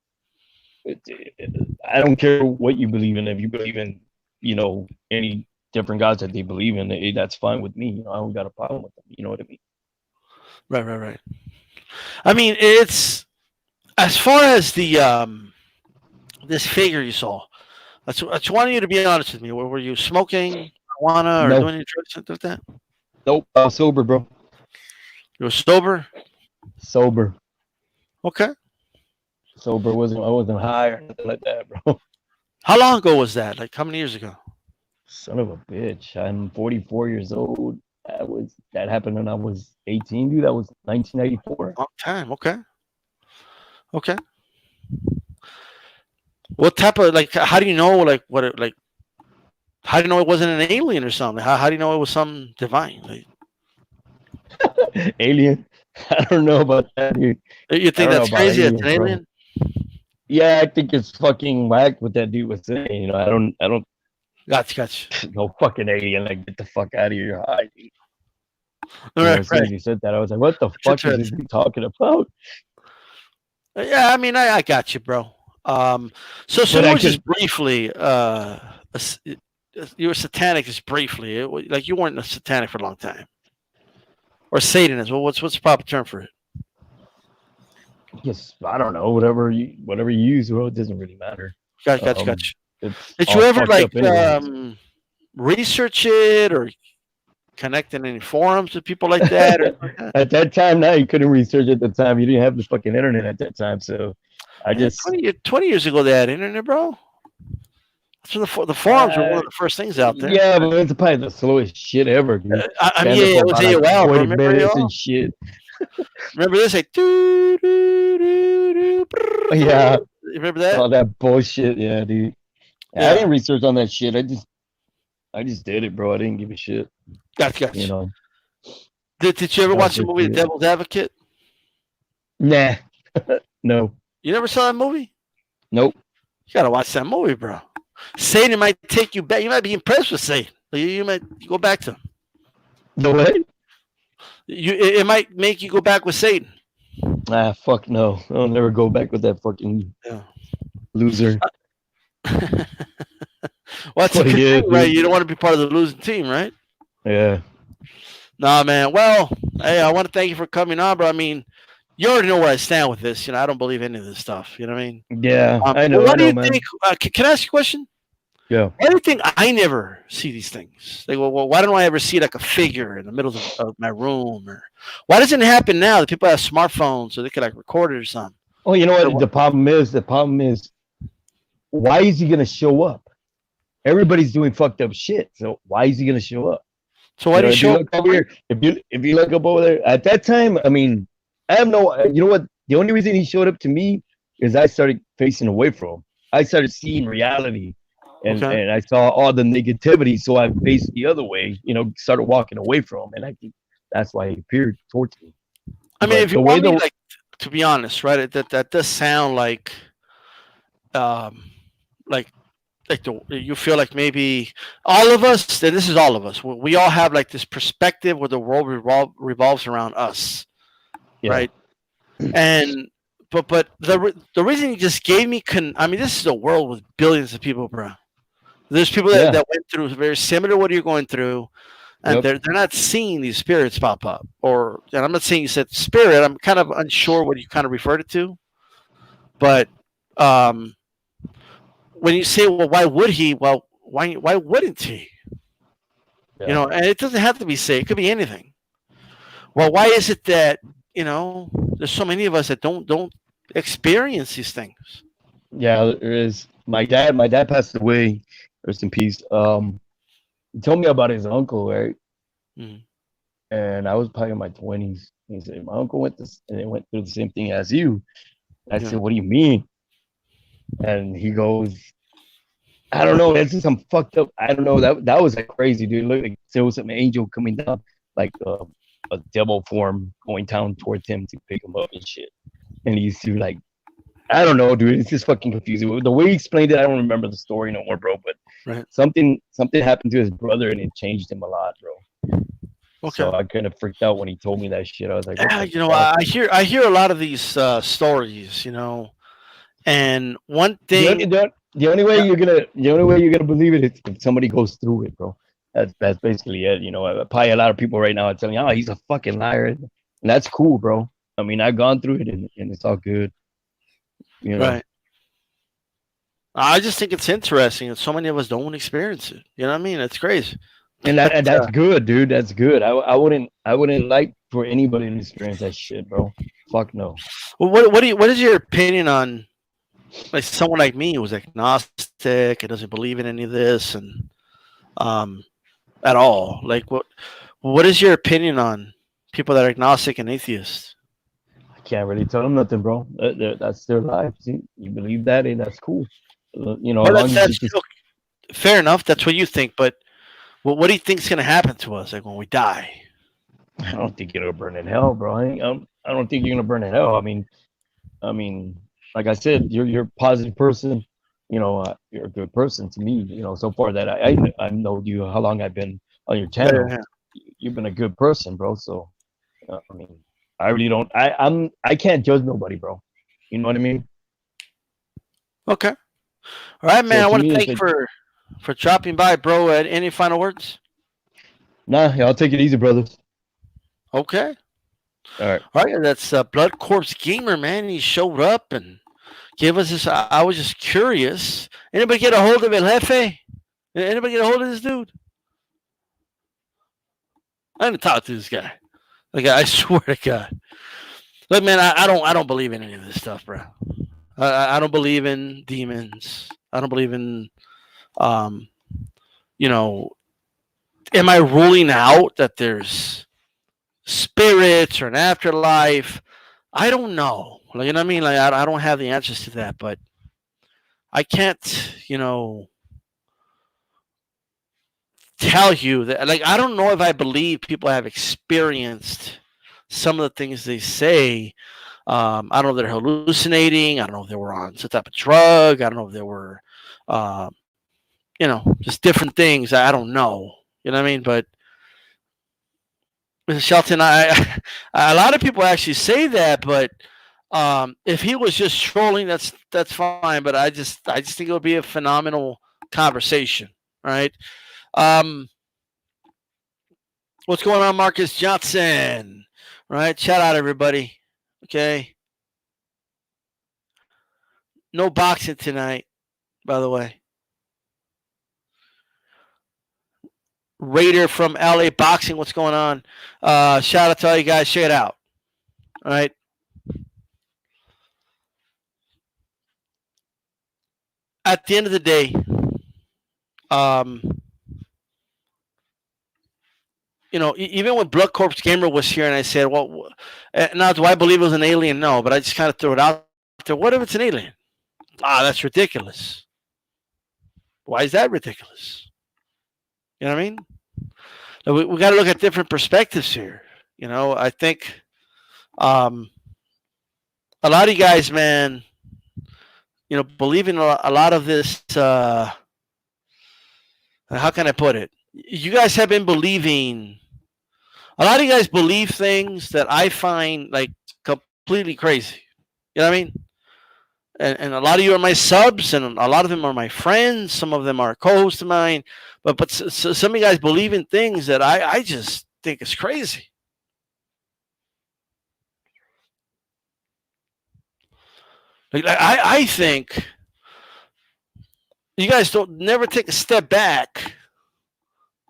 B: I don't care what you believe in. If you believe in, any different gods that they believe in, that's fine with me. I don't got a problem with them. You know what I mean?
A: Right. Right. Right. I mean, it's as far as the this figure you saw. I just wanted you to be honest with me. Were you smoking marijuana or
B: No,
A: doing any drugs something like that?
B: nope. Sober, bro.
A: You were sober.
B: Sober.
A: Okay.
B: Sober. I wasn't high or nothing like that, bro.
A: How long ago was that? Like how many years ago?
B: Son of a bitch. I'm 44 years old. That happened when I was 18, dude. That was 1994.
A: Long time. Okay. Okay. What type of like? How do you know? Like what? Like how do you know it wasn't an alien or something? How do you know it was something divine? Like,
B: Alien. I don't know about that, dude.
A: you
B: I
A: think
B: don't know
A: that's
B: about
A: crazy? That's an
B: aliens, bro.
A: alien?
B: Yeah, I think it's fucking whack what that dude was saying. I don't
A: Gotcha. Gotcha.
B: no fucking alien. Like, get the fuck out of here, you're high, dude.
A: All right.
B: As soon
A: Right.
B: as he said that, I was like, what the
A: That's
B: fuck is this
A: interesting.
B: dude talking about?
A: Yeah. I mean, I got you, bro. So
B: But
A: it
B: I
A: was
B: could,
A: just briefly. You were satanic just briefly. Like you weren't a satanic for a long time, or Satanist. Well, what's the proper term for it?
B: yes, I don't know, whatever you use, well, it doesn't really matter.
A: Gotcha. Gotcha.
B: Um,
A: Gotcha.
B: it's
A: Did you
B: all
A: ever
B: fucked
A: like
B: up anyway.
A: research it or connect in any forums with people like that? Or
B: At that time, now you couldn't research at the time. You didn't have the fucking internet at that time, so I
A: man,
B: just
A: 20 years ago, they had internet, bro. So the forums were one
B: uh,
A: of the first things out there.
B: yeah, but it's probably the slowest shit ever, dude.
A: I mean,
B: Stand
A: yeah,
B: up
A: yeah,
B: for
A: it was
B: about like
A: AOL, bro.
B: 20
A: Remember
B: minutes
A: AOL?
B: and shit.
A: Remember this? Like, doo, doo, doo, doo,
B: Yeah,
A: brrr. You remember that?
B: all that bullshit. Yeah, dude. I
A: Yeah.
B: didn't research on that shit. I just did it, bro. I didn't give a shit.
A: Gotcha,
B: You
A: gotcha.
B: know,
A: Did you ever
B: that was
A: watch the
B: just
A: movie The
B: it.
A: Devil's Advocate?
B: Nah, no,
A: You never saw that movie?
B: nope.
A: You gotta watch that movie, bro. Satan might take you back. You might be impressed with Satan. You might go back to him.
B: The what?
A: It might make you go back with Satan.
B: Ah, fuck no. I'll never go back with that fucking
A: Yeah.
B: loser.
A: Well, that's a
B: What
A: good
B: he
A: thing,
B: is,
A: right?
B: dude.
A: You don't want to be part of the losing team, right?
B: Yeah.
A: Nah, man. Well, hey, I want to thank you for coming on, bro. I mean, you already know where I stand with this. I don't believe any of this stuff. You know what I mean?
B: Yeah,
A: Well,
B: I
A: what do
B: know,
A: you think?
B: man.
A: Can I ask you a question?
B: Yeah.
A: Why do you think I never see these things? Like, well, why don't I ever see like a figure in the middle of my room? Or why doesn't it happen now that people have smartphones so they can like record it or something?
B: Oh, you know
A: So,
B: what? The problem is, why is he gonna show up? Everybody's doing fucked up shit. So why is he gonna show up?
A: so why do you
B: If you
A: show up?
B: look over here, if you look up over there, at that time, I mean, I have no. You know what? The only reason he showed up to me is I started facing away from him. I started seeing reality,
A: Okay.
B: and I saw all the negativity. So I faced the other way. Started walking away from him, and I think that's why he appeared towards me.
A: I mean,
B: But
A: if you
B: the way
A: want me
B: the
A: like to be honest, right? That does sound um like you feel like maybe all of us, and this is all of us, we all have like this perspective where the world revolves around us,
B: yeah
A: right? And but the reason you just gave me I mean, this is a world with billions of people, bro. There's people
B: yeah
A: that went through very similar to what you're going through. and
B: Yep.
A: they're not seeing these spirits pop up. And I'm not saying you said spirit. I'm kind of unsure what you kind of referred it to, but um, when you say, well, why would he? Well, why wouldn't he?
B: Yeah.
A: And it doesn't have to be say. It could be anything. Well, why is it that there's so many of us that don't experience these things?
B: Yeah, there is. My dad passed away. Rest in peace. He told me about his uncle, right?
A: Mm,
B: And I was probably in my 20s. He said, my uncle went through the same thing as you. I
A: yeah,
B: said, what do you mean? And he goes, I don't know. That's just some fucked up. I don't know. That was like crazy, dude. Look, like there was an angel coming down, like a devil form going down towards him to pick him up and shit. And he's to like, I don't know, dude. It's just fucking confusing. The way he explained it, I don't remember the story no more, bro. But
A: right.
B: something happened to his brother, and it changed him a lot, bro.
A: Okay.
B: So I kind of freaked out when he told me that shit. I was like, what
A: Yeah,
B: the fuck?
A: I hear a lot of these stories, and one
B: The
A: thing.
B: only, the, the only way you're gonna believe it is if somebody goes through it, bro. That's basically it. Probably a lot of people right now are telling you, oh, he's a fucking liar, and that's cool, bro. I mean, I've gone through it, and it's all good. You know.
A: Right. I just think it's interesting that so many of us don't experience it. You know what I mean? It's crazy.
B: And
A: But,
B: that's good, dude. That's good. I wouldn't like for anybody to experience that shit, bro. Fuck no.
A: what is your opinion on like someone like me who's agnostic and doesn't believe in any of this and um at all? Like what is your opinion on people that are agnostic and atheists?
B: I can't really tell them nothing, bro. That's their life. See, you believe that, and that's cool. As
A: Well,
B: long as you
A: that's
B: just,
A: okay, fair enough. That's what you think, but what do you think's going to happen to us like when we die?
B: I don't think you're gonna burn in hell, bro. I don't think you're gonna burn in hell. I mean, like I said, you're a positive person. You're a good person to me. So far that I know you, how long I've been on your
A: Yeah, yeah,
B: channel.
A: yeah.
B: You've been a good person, bro. So I mean, I really don't. I can't judge nobody, bro. You know what I mean?
A: Okay. All right,
B: So
A: man. I
B: to
A: want to
B: me, if
A: thank you
B: it
A: for dropping by, bro. Any final words?
B: nah, yeah, I'll take it easy, brothers.
A: Okay.
B: All right.
A: All right. That's Blood Corpse Gamer, man. He showed up and gave us this. I was just curious. Anybody get a hold of it, Jefe? Anybody get a hold of this dude? I didn't talk to this guy. Like I swear to God. Look, man, I don't believe in any of this stuff, bro. I don't believe in demons. I don't believe in um you know. Am I ruling out that there's spirits or an afterlife? I don't know. Like, you know what I mean? Like I don't have the answers to that, but I can't, tell you that. Like I don't know if I believe people have experienced some of the things they say. I don't know if they're hallucinating. I don't know if they were on some type of drug. I don't know if they were, uh, just different things. I don't know. You know what I mean? But Mr. Shelton, a lot of people actually say that, but if he was just trolling, that's fine. But I just think it would be a phenomenal conversation, right? Um, what's going on, Marcus Johnson? Right, shout out everybody. Okay, no boxing tonight, by the way. Raider from LA Boxing, what's going on? Shout out to all you guys. Share it out. All right. At the end of the day, um, even when Blood Corpse Gamer was here and I said, well, now do I believe it was an alien? No, but I just kind of threw it out there. What if it's an alien? That's ridiculous. Why is that ridiculous? You know what I mean? We got to look at different perspectives here. I think um, a lot of you guys, man, believe in a lot of this. How can I put it? You guys have been believing. A lot of you guys believe things that I find like completely crazy. You know what I mean? and a lot of you are my subs, and a lot of them are my friends. Some of them are co-hosts of mine, but some of you guys believe in things that I just think is crazy. Like I think you guys don't never take a step back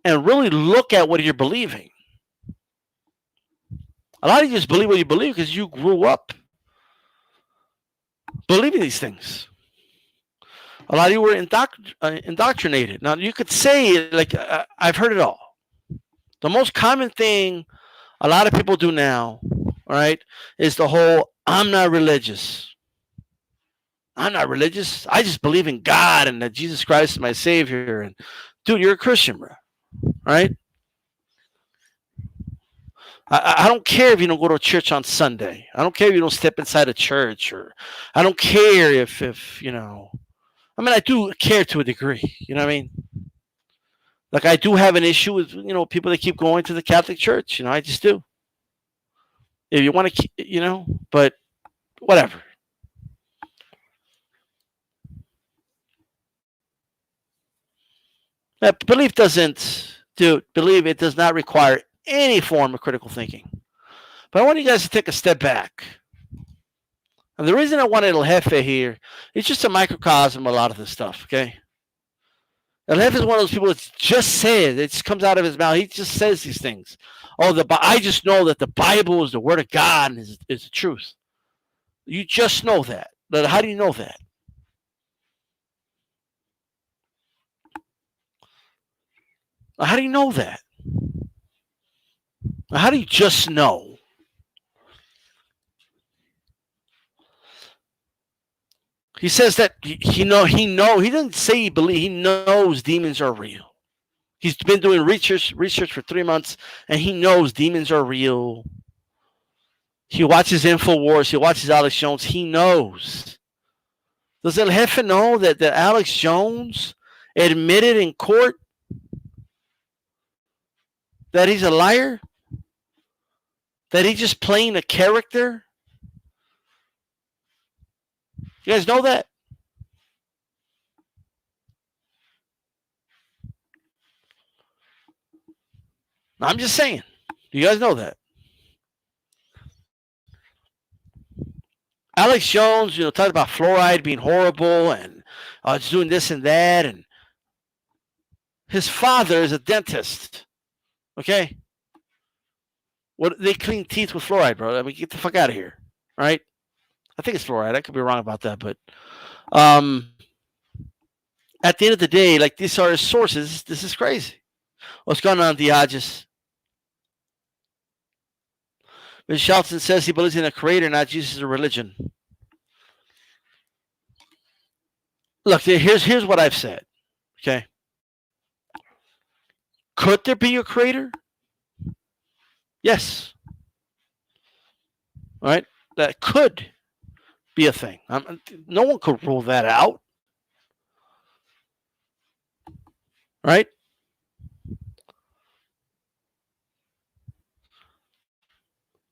A: and really look at what you're believing. A lot of you just believe what you believe because you grew up believing these things. A lot of you were indoctrinated. Now, you could say, like, I've heard it all. The most common thing a lot of people do now, all right, is the whole, I'm not religious. I'm not religious. I just believe in God and that Jesus Christ is my Savior. And, dude, you're a Christian, bro, right? I don't care if you don't go to church on Sunday. I don't care if you don't step inside a church, or I don't care if you know. I mean, I do care to a degree. You know what I mean? Like, I do have an issue with, people that keep going to the Catholic Church. I just do. If you want to, but whatever. Belief it does not require any form of critical thinking. But I want you guys to take a step back. And the reason I wanted El Jefe here is just a microcosm of a lot of this stuff, okay? El Jefe is one of those people that just says, it just comes out of his mouth. He just says these things. I just know that the Bible is the word of God and is the truth. You just know that. But how do you know that? How do you know that? How do you just know? He says that he doesn't say he believes, he knows demons are real. He's been doing research for 3 months, and he knows demons are real. He watches InfoWars, he watches Alex Jones, he knows. Does El Jefe know that Alex Jones admitted in court that he's a liar? That he's just playing a character? You guys know that? I'm just saying. Do you guys know that? Alex Jones, talked about fluoride being horrible and it's doing this and that. And his father is a dentist. Okay? What, they clean teeth with fluoride, bro. I mean, get the fuck out of here. All right? I think it's fluoride. I could be wrong about that, but at the end of the day, like, these are his sources. This is crazy. What's going on, Diages? Ms. Shelton says he believes in a creator, not Jesus or religion. Look, here's what I've said. Okay? Could there be a creator? Yes. All right? That could be a thing. No one could rule that out. Right?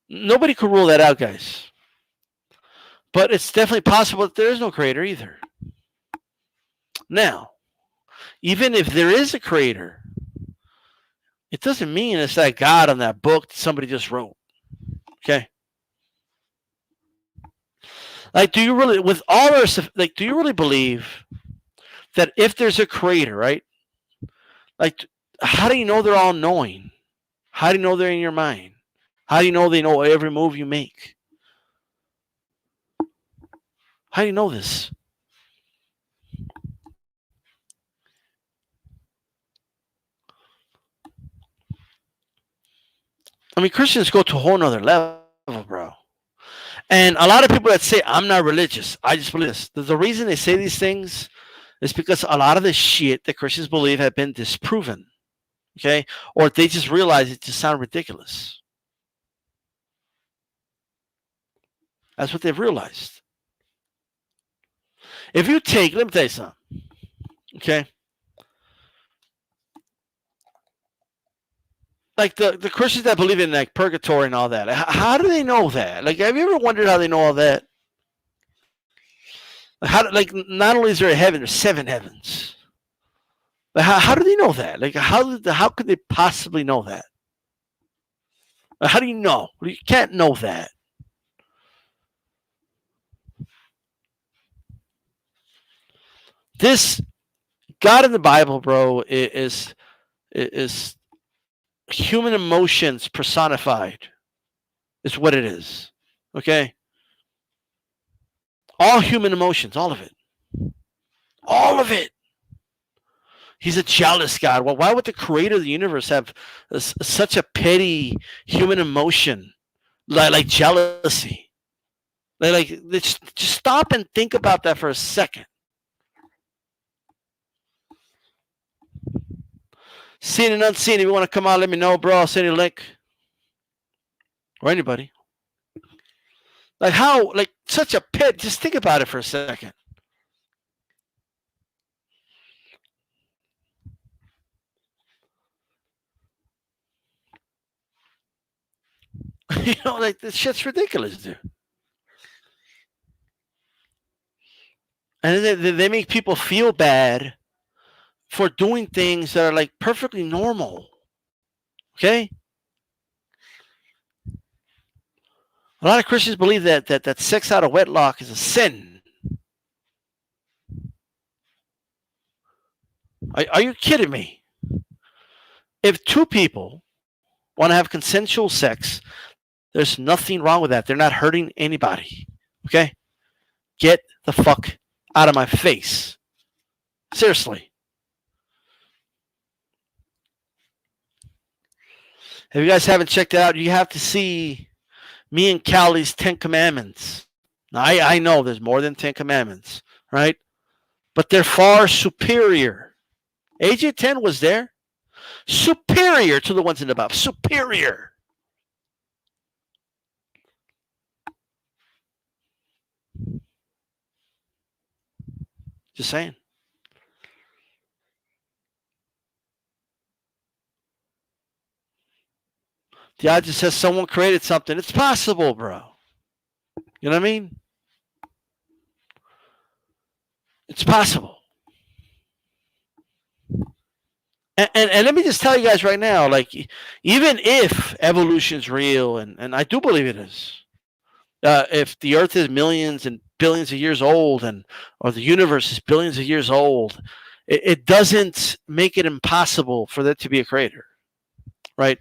A: Nobody could rule that out, guys. But it's definitely possible that there is no creator either. Now, even if there is a creator, it doesn't mean it's that God on that book that somebody just wrote. Okay? Like, do you really, with all our, like, do you really believe that if there's a creator, right? Like, how do you know they're all knowing? How do you know they're in your mind? How do you know they know every move you make? How do you know this? I mean, Christians go to a whole nother level, bro. And a lot of people that say, I'm not religious, I just believe this. The reason they say these things is because a lot of the shit that Christians believe have been disproven. Okay? Or they just realize it just sounds ridiculous. That's what they've realized. If you take, let me tell you something. Okay? Like the Christians that believe in like purgatory and all that, how do they know that? Like, have you ever wondered how they know all that? Like not only is there a heaven, there's 7 heavens. Like how do they know that? Like how could they possibly know that? How do you know? You can't know that. This God in the Bible, bro, is human emotions personified. Is what it is. Okay? All human emotions, all of it. All of it. He's a jealous God. Well, why would the creator of the universe have such a petty human emotion like jealousy? Just stop and think about that for a second. Seen and unseen. If you want to come out, let me know, bro. I'll send you a link. Or anybody. Like how, like such a pit. Just think about it for a second. Like this shit's ridiculous, dude. And then they make people feel bad for doing things that are like perfectly normal. Okay? A lot of Christians believe that sex out of wedlock is a sin. Are you kidding me? If 2 people want to have consensual sex, there's nothing wrong with that. They're not hurting anybody. Okay? Get the fuck out of my face. Seriously. If you guys haven't checked it out, you have to see me and Callie's 10 Commandments. Now, I know there's more than 10 Commandments, right? But they're far superior. AJ 10 was there. Superior to the ones in the Bible. Superior. Just saying. The odds just says someone created something. It's possible, bro. You know what I mean? It's possible. And let me just tell you guys right now, like, even if evolution's real, and I do believe it is, if the Earth is millions and billions of years old, or the universe is billions of years old, it doesn't make it impossible for there to be a creator, right?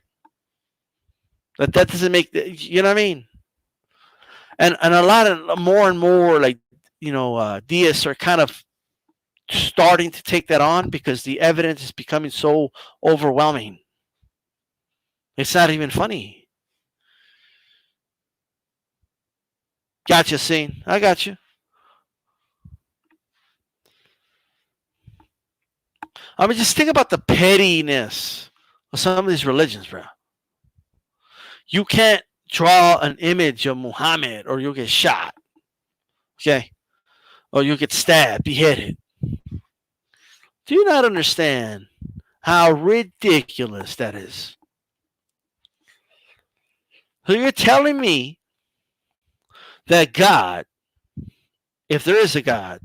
A: That doesn't make, you know what I mean? And a lot of more and more, like, deists are kind of starting to take that on because the evidence is becoming so overwhelming. It's not even funny. Got you, scene. I got you. I mean, just think about the pettiness of some of these religions, bro. You can't draw an image of Muhammad or you'll get shot. Okay? Or you'll get stabbed, beheaded. Do you not understand how ridiculous that is? So you're telling me that God, if there is a God,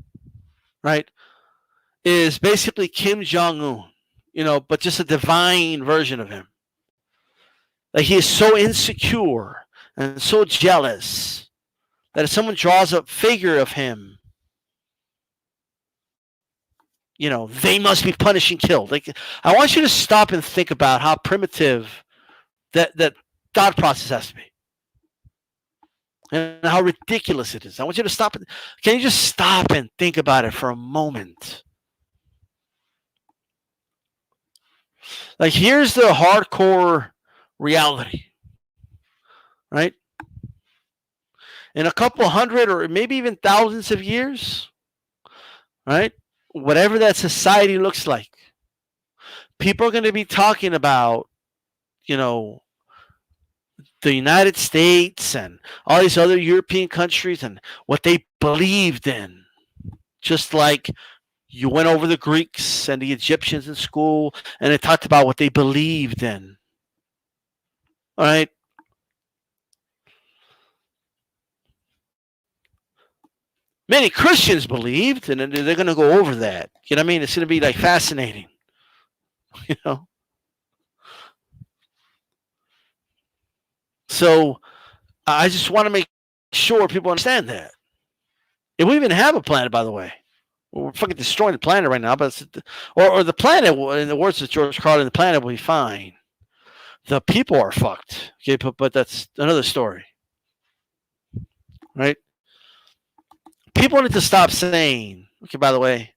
A: right, is basically Kim Jong-un, but just a divine version of him. Like he is so insecure and so jealous that if someone draws a figure of him, they must be punished and killed. Like, I want you to stop and think about how primitive that thought process has to be. And how ridiculous it is. I want you to stop. Can you just stop and think about it for a moment? Like, here's the hardcore reality, right? In a couple hundred or maybe even thousands of years, right? Whatever that society looks like, people are going to be talking about, the United States and all these other European countries and what they believed in. Just like you went over the Greeks and the Egyptians in school and they talked about what they believed in. All right. many Christians believed, and they're going to go over that. You know what I mean? It's going to be like fascinating. You know. So I just want to make sure people understand that. If we even have a planet, by the way, we're fucking destroying the planet right now. But or the planet, in the words of George Carlin, the planet will be fine. The people are fucked. Okay, but that's another story, right? People need to stop saying. Okay, by the way,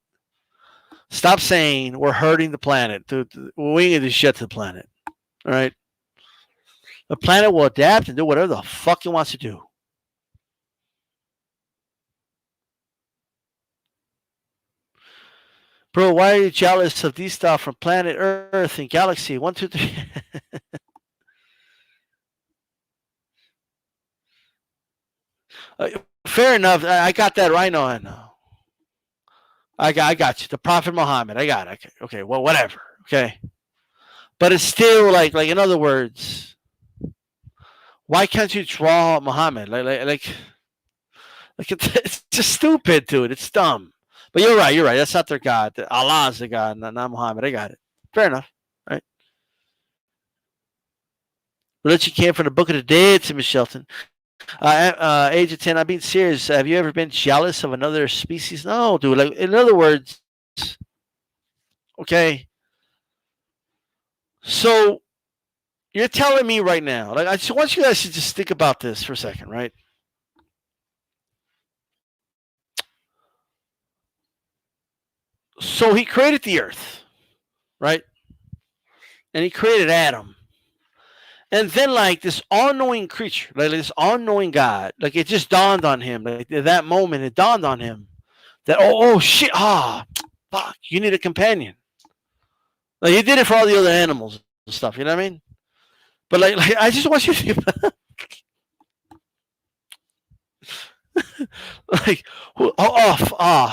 A: stop saying we're hurting the planet. We ain't gonna do shit to the planet. All right, the planet will adapt and do whatever the fuck it wants to do. Bro, why are you jealous of these stuff from planet Earth and galaxy 1, 2, 3? Fair enough. I got that right now. I got you. The Prophet Muhammad. I got it. Okay. Well, whatever. Okay. But it's still like in other words, why can't you draw Muhammad? Like it's just stupid, dude. It's dumb. But you're right. That's not their God. Allah's the God, not Muhammad. I got it. Fair enough. Right. Religion came from the Book of the Dead, to Miss Shelton. Age of 10, I'm being serious. Have you ever been jealous of another species? No, dude. Like, in other words, okay. So you're telling me right now, like, I just want you guys to just think about this for a second, right? So he created the earth, right? And he created Adam. And then, like, this all-knowing creature, like this all-knowing God, like, it just dawned on him. Like, at that moment, it dawned on him that, oh shit, fuck, you need a companion. Like, he did it for all the other animals and stuff, you know what I mean? But, like I just want you to think about like,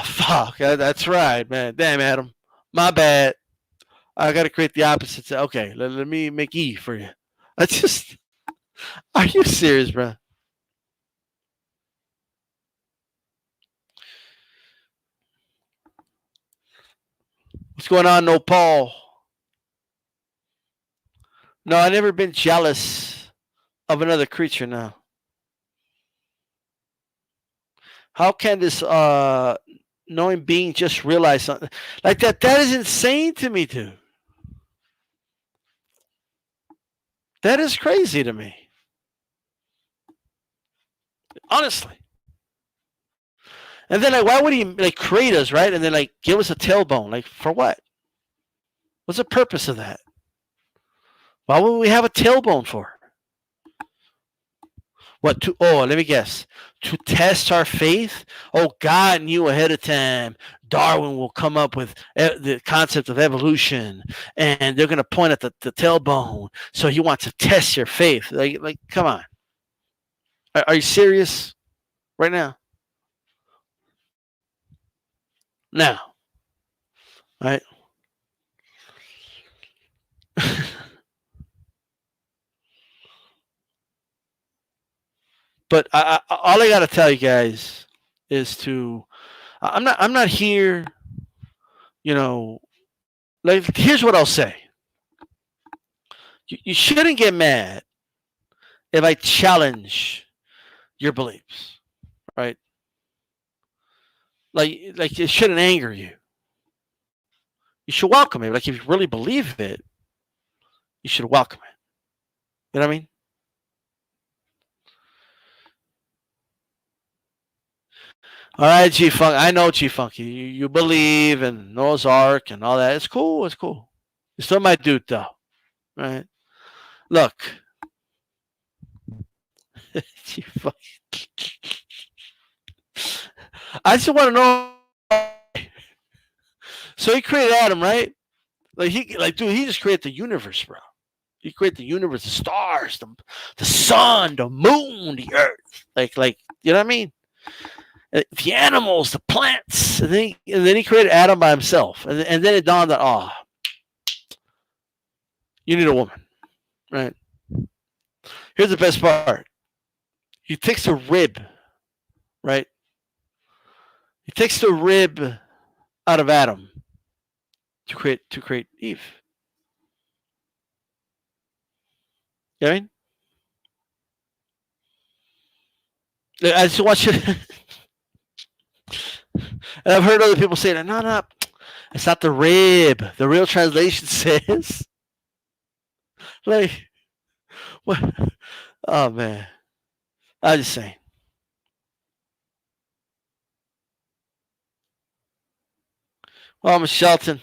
A: fuck, that's right, man. Damn, Adam, my bad. I got to create the opposite. Okay, let me make Eve for you. I just, are you serious, bro? What's going on, no Paul? No, I've never been jealous of another creature now. How can this knowing being just realize something like that? That is insane to me, dude. That is crazy to me. Honestly. And then, like, why would he like create us, right? And then, like, give us a tailbone, like, for what? What's the purpose of that? Why would we have a tailbone for? What to? Oh, let me guess. To test our faith. Oh, God knew ahead of time Darwin will come up with the concept of evolution, and they're going to point at the tailbone. So he wants to test your faith. Like, come on. Are you serious right now? Now, right? But all I gotta tell you guys is to I'm not here, you know. Like, here's what I'll say: you shouldn't get mad if I challenge your beliefs, right? Like it shouldn't anger you. You should welcome it. Like, if you really believe it, you should welcome it. You know what I mean? All right, G Funk. I know G Funk. You believe in Noah's Ark and all that. It's cool. It's cool. You're still my dude, though, right? Look, G Funk. I just want to know. So he created Adam, right? Dude, he just created the universe, bro. He created the universe, the stars, the sun, the moon, the earth. Like, you know what I mean? The animals, the plants, and then he created Adam by himself, and then it dawned that you need a woman, right? Here's the best part: he takes a rib, right, He takes the rib out of Adam to create Eve. You know what I mean? I just want you. And I've heard other people say that. No, it's not the rib. The real translation says, like, what? Oh man, I'm just saying. Well, Miss Shelton,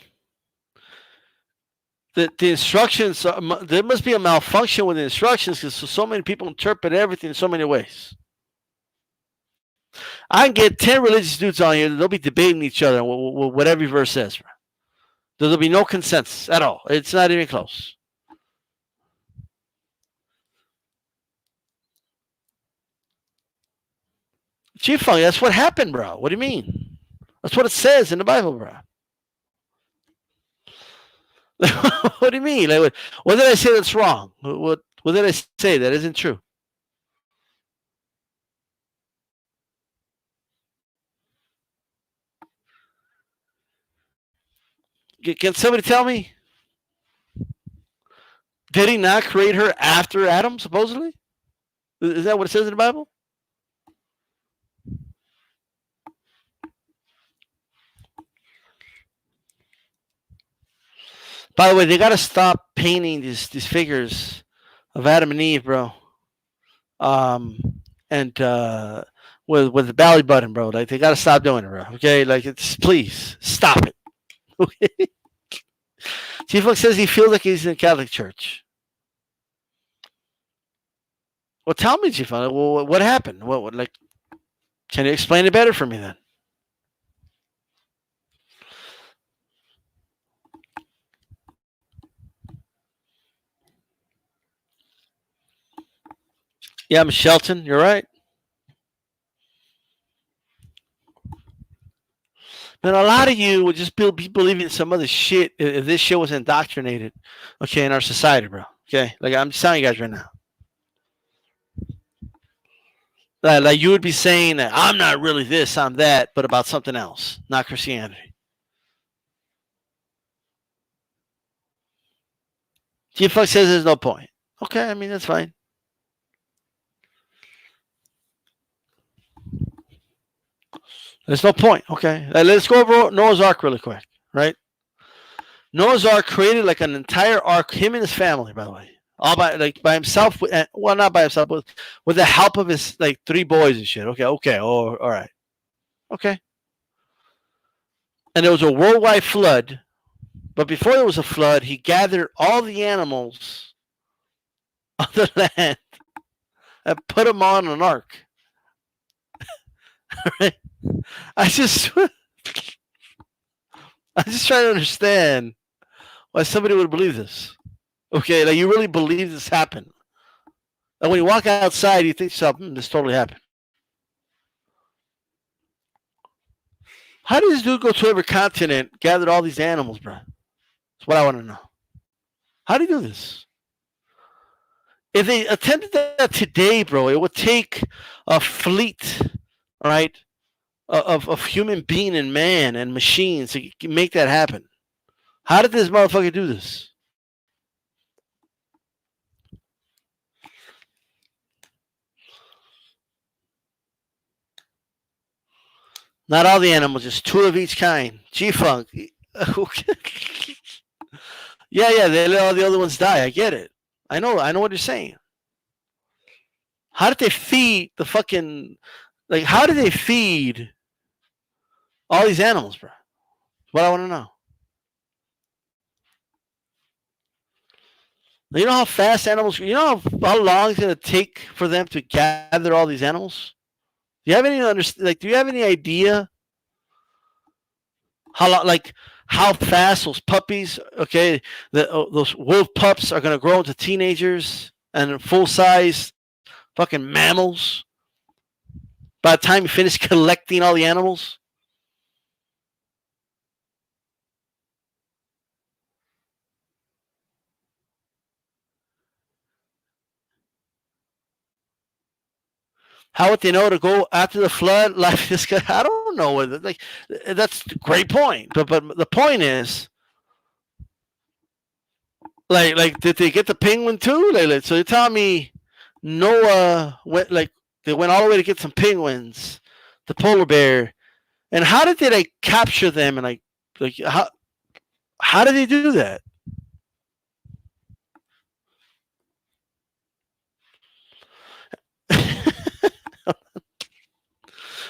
A: the instructions. There must be a malfunction with the instructions because so many people interpret everything in so many ways. I can get 10 religious dudes on here. They'll be debating each other what every verse says. There'll be no consensus at all. It's not even close. Jefe, that's what happened, bro. What do you mean? That's what it says in the Bible, bro. What do you mean? Like, what did I say that's wrong? What did I say that isn't true? Can somebody tell me? Did he not create her after Adam, supposedly? Is that what it says in the Bible? By the way, they got to stop painting these figures of Adam and Eve, bro. And with the belly button, bro. Like they got to stop doing it, bro. Okay, like it's please stop it. Okay. Jefe says he feels like he's in a Catholic church. Well, tell me, Jefe. Well, what happened? What like? Can you explain it better for me then? Yeah, Miss Shelton, you're right. Man, a lot of you would just be believing some other shit if this shit was indoctrinated, okay, in our society, bro. Okay, like I'm just telling you guys right now. Like you would be saying that I'm not really this, I'm that, but about something else, not Christianity. Jefe says there's no point. Okay, I mean that's fine. There's no point. Okay, let's go over Noah's Ark really quick, right? Noah's Ark created like an entire ark, him and his family, by the way, all by himself. Well, not by himself, but with the help of his like 3 boys and shit. Okay, all right, okay. And there was a worldwide flood, but before there was a flood, he gathered all the animals on the land and put them on an ark. Right? I just trying to understand why somebody would believe this. Okay, like you really believe this happened. And when you walk outside, you think to yourself, this totally happened. How did this dude go to every continent, gathered all these animals, bro? That's what I want to know. How do you do this? If they attempted that today, bro, it would take a fleet, right, of human being and man and machines to make that happen. How did this motherfucker do this? Not all the animals, just 2 of each kind. G-Funk. Yeah, they let all the other ones die. I get it. I know what you're saying. How did they feed the fucking, like, how did they feed all these animals, bro? That's what I want to know. You know how fast animals, you know how long it's going to take for them to gather all these animals? Do you have any do you have any idea how fast those puppies, okay, those wolf pups are going to grow into teenagers and full size fucking mammals by the time you finish collecting all the animals? How would they know to go after the flood like this guy? I don't don't know whether like that's a great point. But the point is, like did they get the penguin too? So you tell me Noah went like they went all the way to get some penguins, the polar bear, and how did they like capture them and like how did they do that?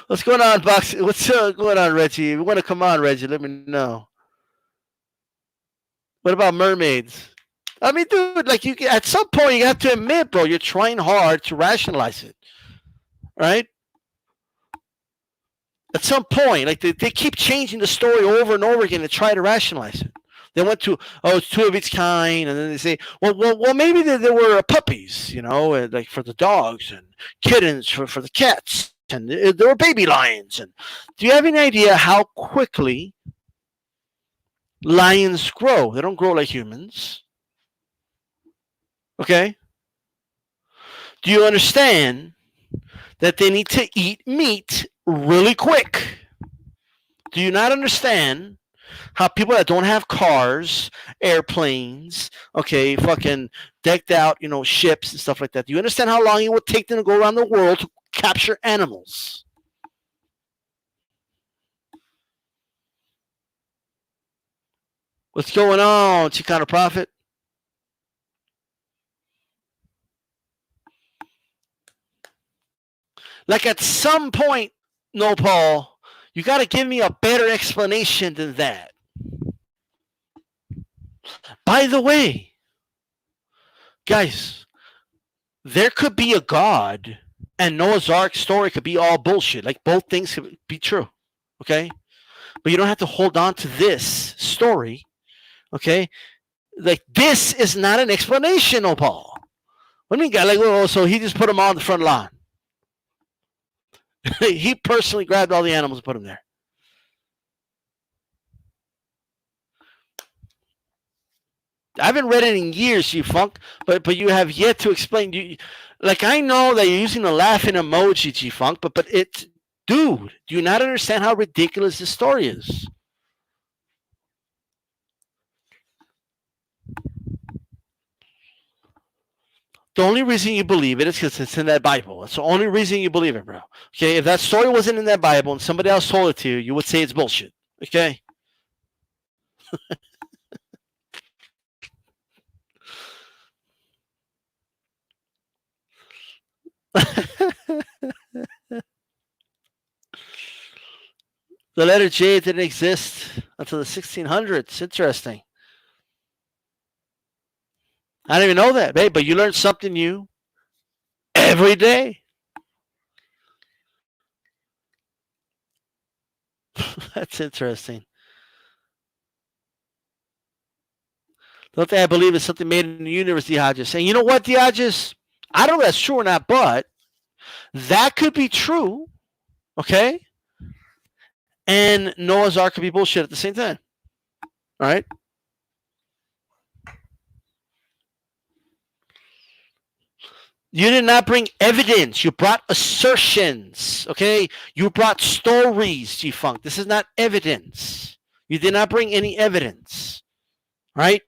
A: What's going on, Box? What's going on, Reggie? If you want to come on, Reggie, let me know. What about mermaids? I mean, dude, like you at some point you have to admit, bro, you're trying hard to rationalize it, right? At some point, like they keep changing the story over and over again to try to rationalize it. They went to, oh, it's two of its kind, and then they say, well, maybe there were puppies, you know, like for the dogs and kittens for the cats, and there were baby lions. And do you have any idea how quickly lions grow? They don't grow like humans. Okay. Do you understand that they need to eat meat really quick? Do you not understand how people that don't have cars, airplanes, okay, fucking decked out, you know, ships and stuff like that, do you understand how long it would take them to go around the world to capture animals? What's going on, Chicano Prophet? Like at some point, no, Paul, you got to give me a better explanation than that. By the way, guys, there could be a God and Noah's Ark story could be all bullshit. Like both things could be true. Okay? But you don't have to hold on to this story. Okay? Like this is not an explanation, oh Paul. What do you mean, guy? Like, oh, so he just put them on the front lawn. He personally grabbed all the animals and put them there. I haven't read it in years, you funk, but you have yet to explain. You like I know that you're using a laughing emoji, G Funk, but it's dude, do you not understand how ridiculous this story is? The only reason you believe it is because it's in that Bible. That's the only reason you believe it, bro. Okay, if that story wasn't in that Bible and somebody else told it to you, you would say it's bullshit. Okay. The letter J didn't exist until the 1600s. Interesting. I didn't even know that, babe, but you learn something new every day. That's interesting. The only thing I believe is something made in the universe, Diages. And you know what, Diages? I don't know if that's true or not, but that could be true. Okay? And Noah's Ark could be bullshit at the same time. All right? You did not bring evidence. You brought assertions. Okay? You brought stories, G-Funk. This is not evidence. You did not bring any evidence. Right?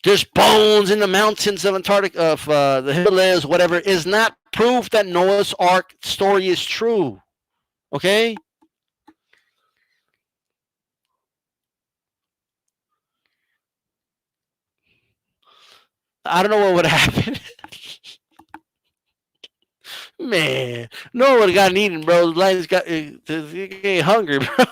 A: There's bones in the mountains of Antarctica, of the Himalayas, whatever, is not proof that Noah's Ark story is true. Okay? I don't know what would happen. Man, Noah would have gotten eaten, bro. The lions got hungry, bro.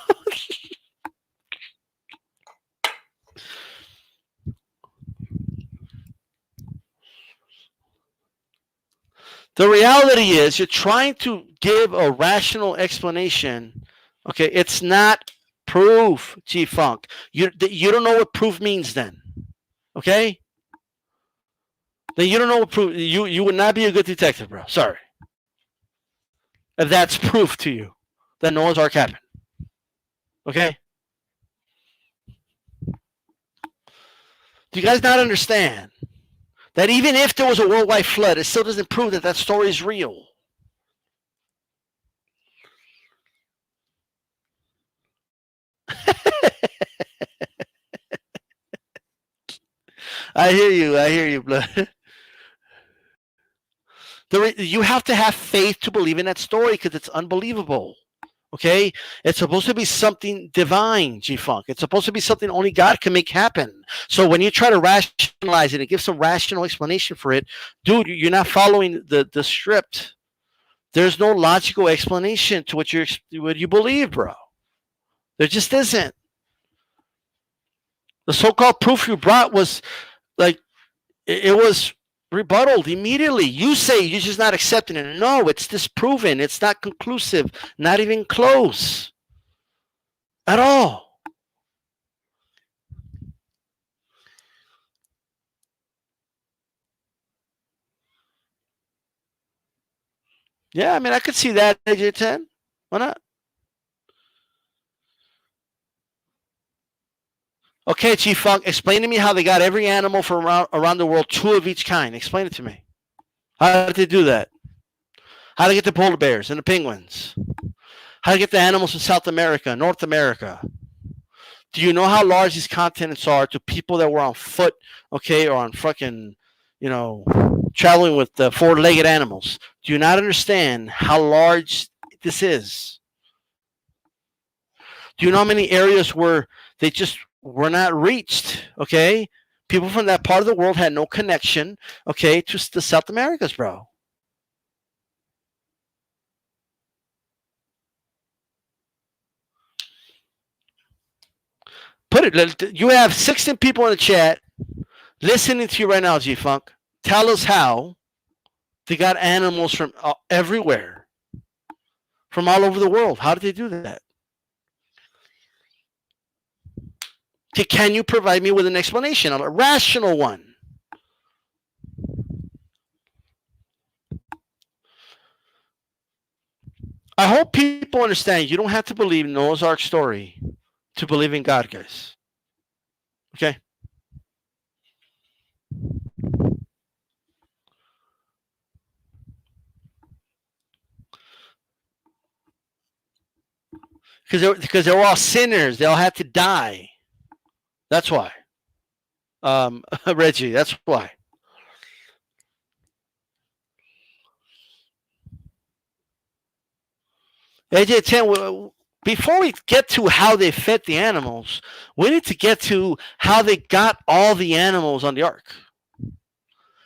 A: The reality is you're trying to give a rational explanation. Okay, it's not proof, G-Funk. You don't know what proof means then. Okay? Then you don't know what proof. You would not be a good detective, bro. Sorry. If that's proof to you that Noah's Ark happened. Okay? Do you guys not understand That even if there was a worldwide flood, it still doesn't prove that that story is real. I hear you, blood. You have to have faith to believe in that story because it's unbelievable. Okay, it's supposed to be something divine, G-Funk. It's supposed to be something only God can make happen. So when you try to rationalize it and give some rational explanation for it, dude, you're not following the script. There's no logical explanation to what you believe, bro. There just isn't. The so-called proof you brought was like it was rebutted immediately. You say you're just not accepting it. No, it's disproven. It's not conclusive. Not even close at all. Yeah, I mean, I could see that AJ10. Why not? Okay, Chief Funk, explain to me how they got every animal from around the world, 2 of each kind. Explain it to me. How did they do that? How did they get the polar bears and the penguins? How did they get the animals from South America, North America? Do you know how large these continents are to people that were on foot, okay, or on fucking, traveling with the 4-legged animals? Do you not understand how large this is? Do you know how many areas where they just were not reached? Okay, people from that part of the world had no connection, okay, to the South Americas, bro. You have 16 people in the chat listening to you right now, G Funk. Tell us how they got animals from everywhere, from all over the world. How did they do that? Can you provide me with an explanation, a rational one? I hope people understand you don't have to believe Noah's Ark story to believe in God, guys. Okay? Because they were all sinners. They all had to die. That's why. Reggie, that's why. AJ10, before we get to how they fed the animals, we need to get to how they got all the animals on the ark.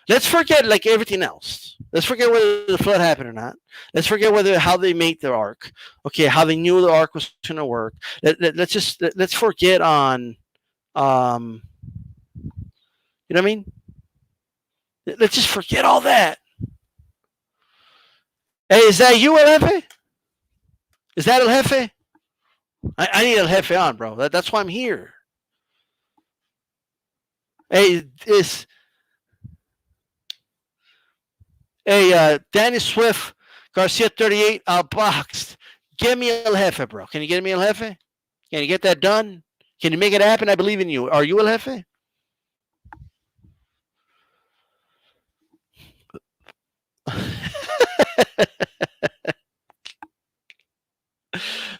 A: Let's forget like everything else. Let's forget whether the flood happened or not. Let's forget how they made the ark. Okay, how they knew the ark was going to work. Let's forget on, you know what I mean? Let's just forget all that. Hey, is that you, El Jefe? Is that El Jefe? I need El Jefe on, bro. That's why I'm here. Hey, Danny Swift, Garcia 38, outboxed. Get me El Jefe, bro. Can you get me El Jefe? Can you get that done? Can you make it happen? I believe in you. Are you El Jefe?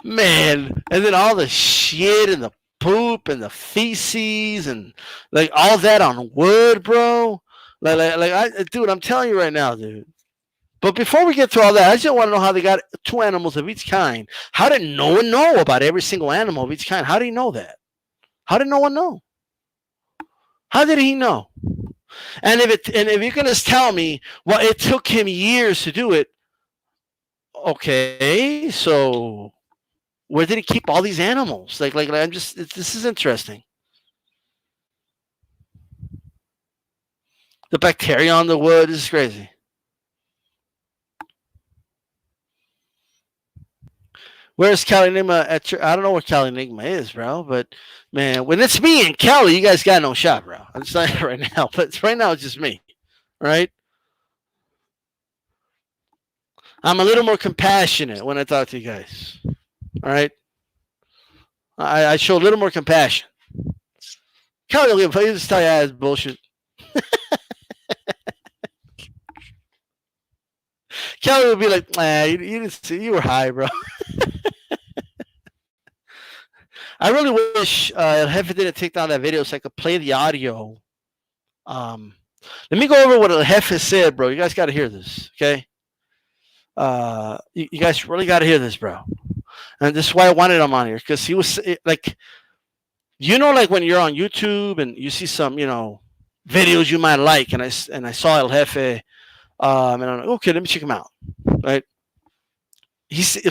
A: Man, and then all the shit and the poop and the feces and like all that on wood, bro. Dude, I'm telling you right now, dude. But before we get to all that, I just want to know how they got 2 animals of each kind. How did no one know about every single animal of each kind? How did he know that? How did no one know? How did he know? And if you're gonna tell me, well, it took him years to do it. Okay, so where did he keep all these animals? I'm just this is interesting. The bacteria on the wood is crazy. Where's Cali Enigma at I don't know where Cali Enigma is, bro. But man, when it's me and Cali, you guys got no shot, bro. I'm just saying right now. But right now it's just me. Right? I'm a little more compassionate when I talk to you guys. All right? I show a little more compassion. Cali, please just tell you that's bullshit. Kelly would be like, you didn't see, you were high, bro. I really wish Jefe didn't take down that video so I could play the audio. Let me go over what Jefe said, bro. You guys got to hear this, okay? You guys really got to hear this, bro. And this is why I wanted him on here, because he was like, like when you're on YouTube and you see some, videos you might like, and I saw El Jefe, and I'm like, okay, let me check him out, right?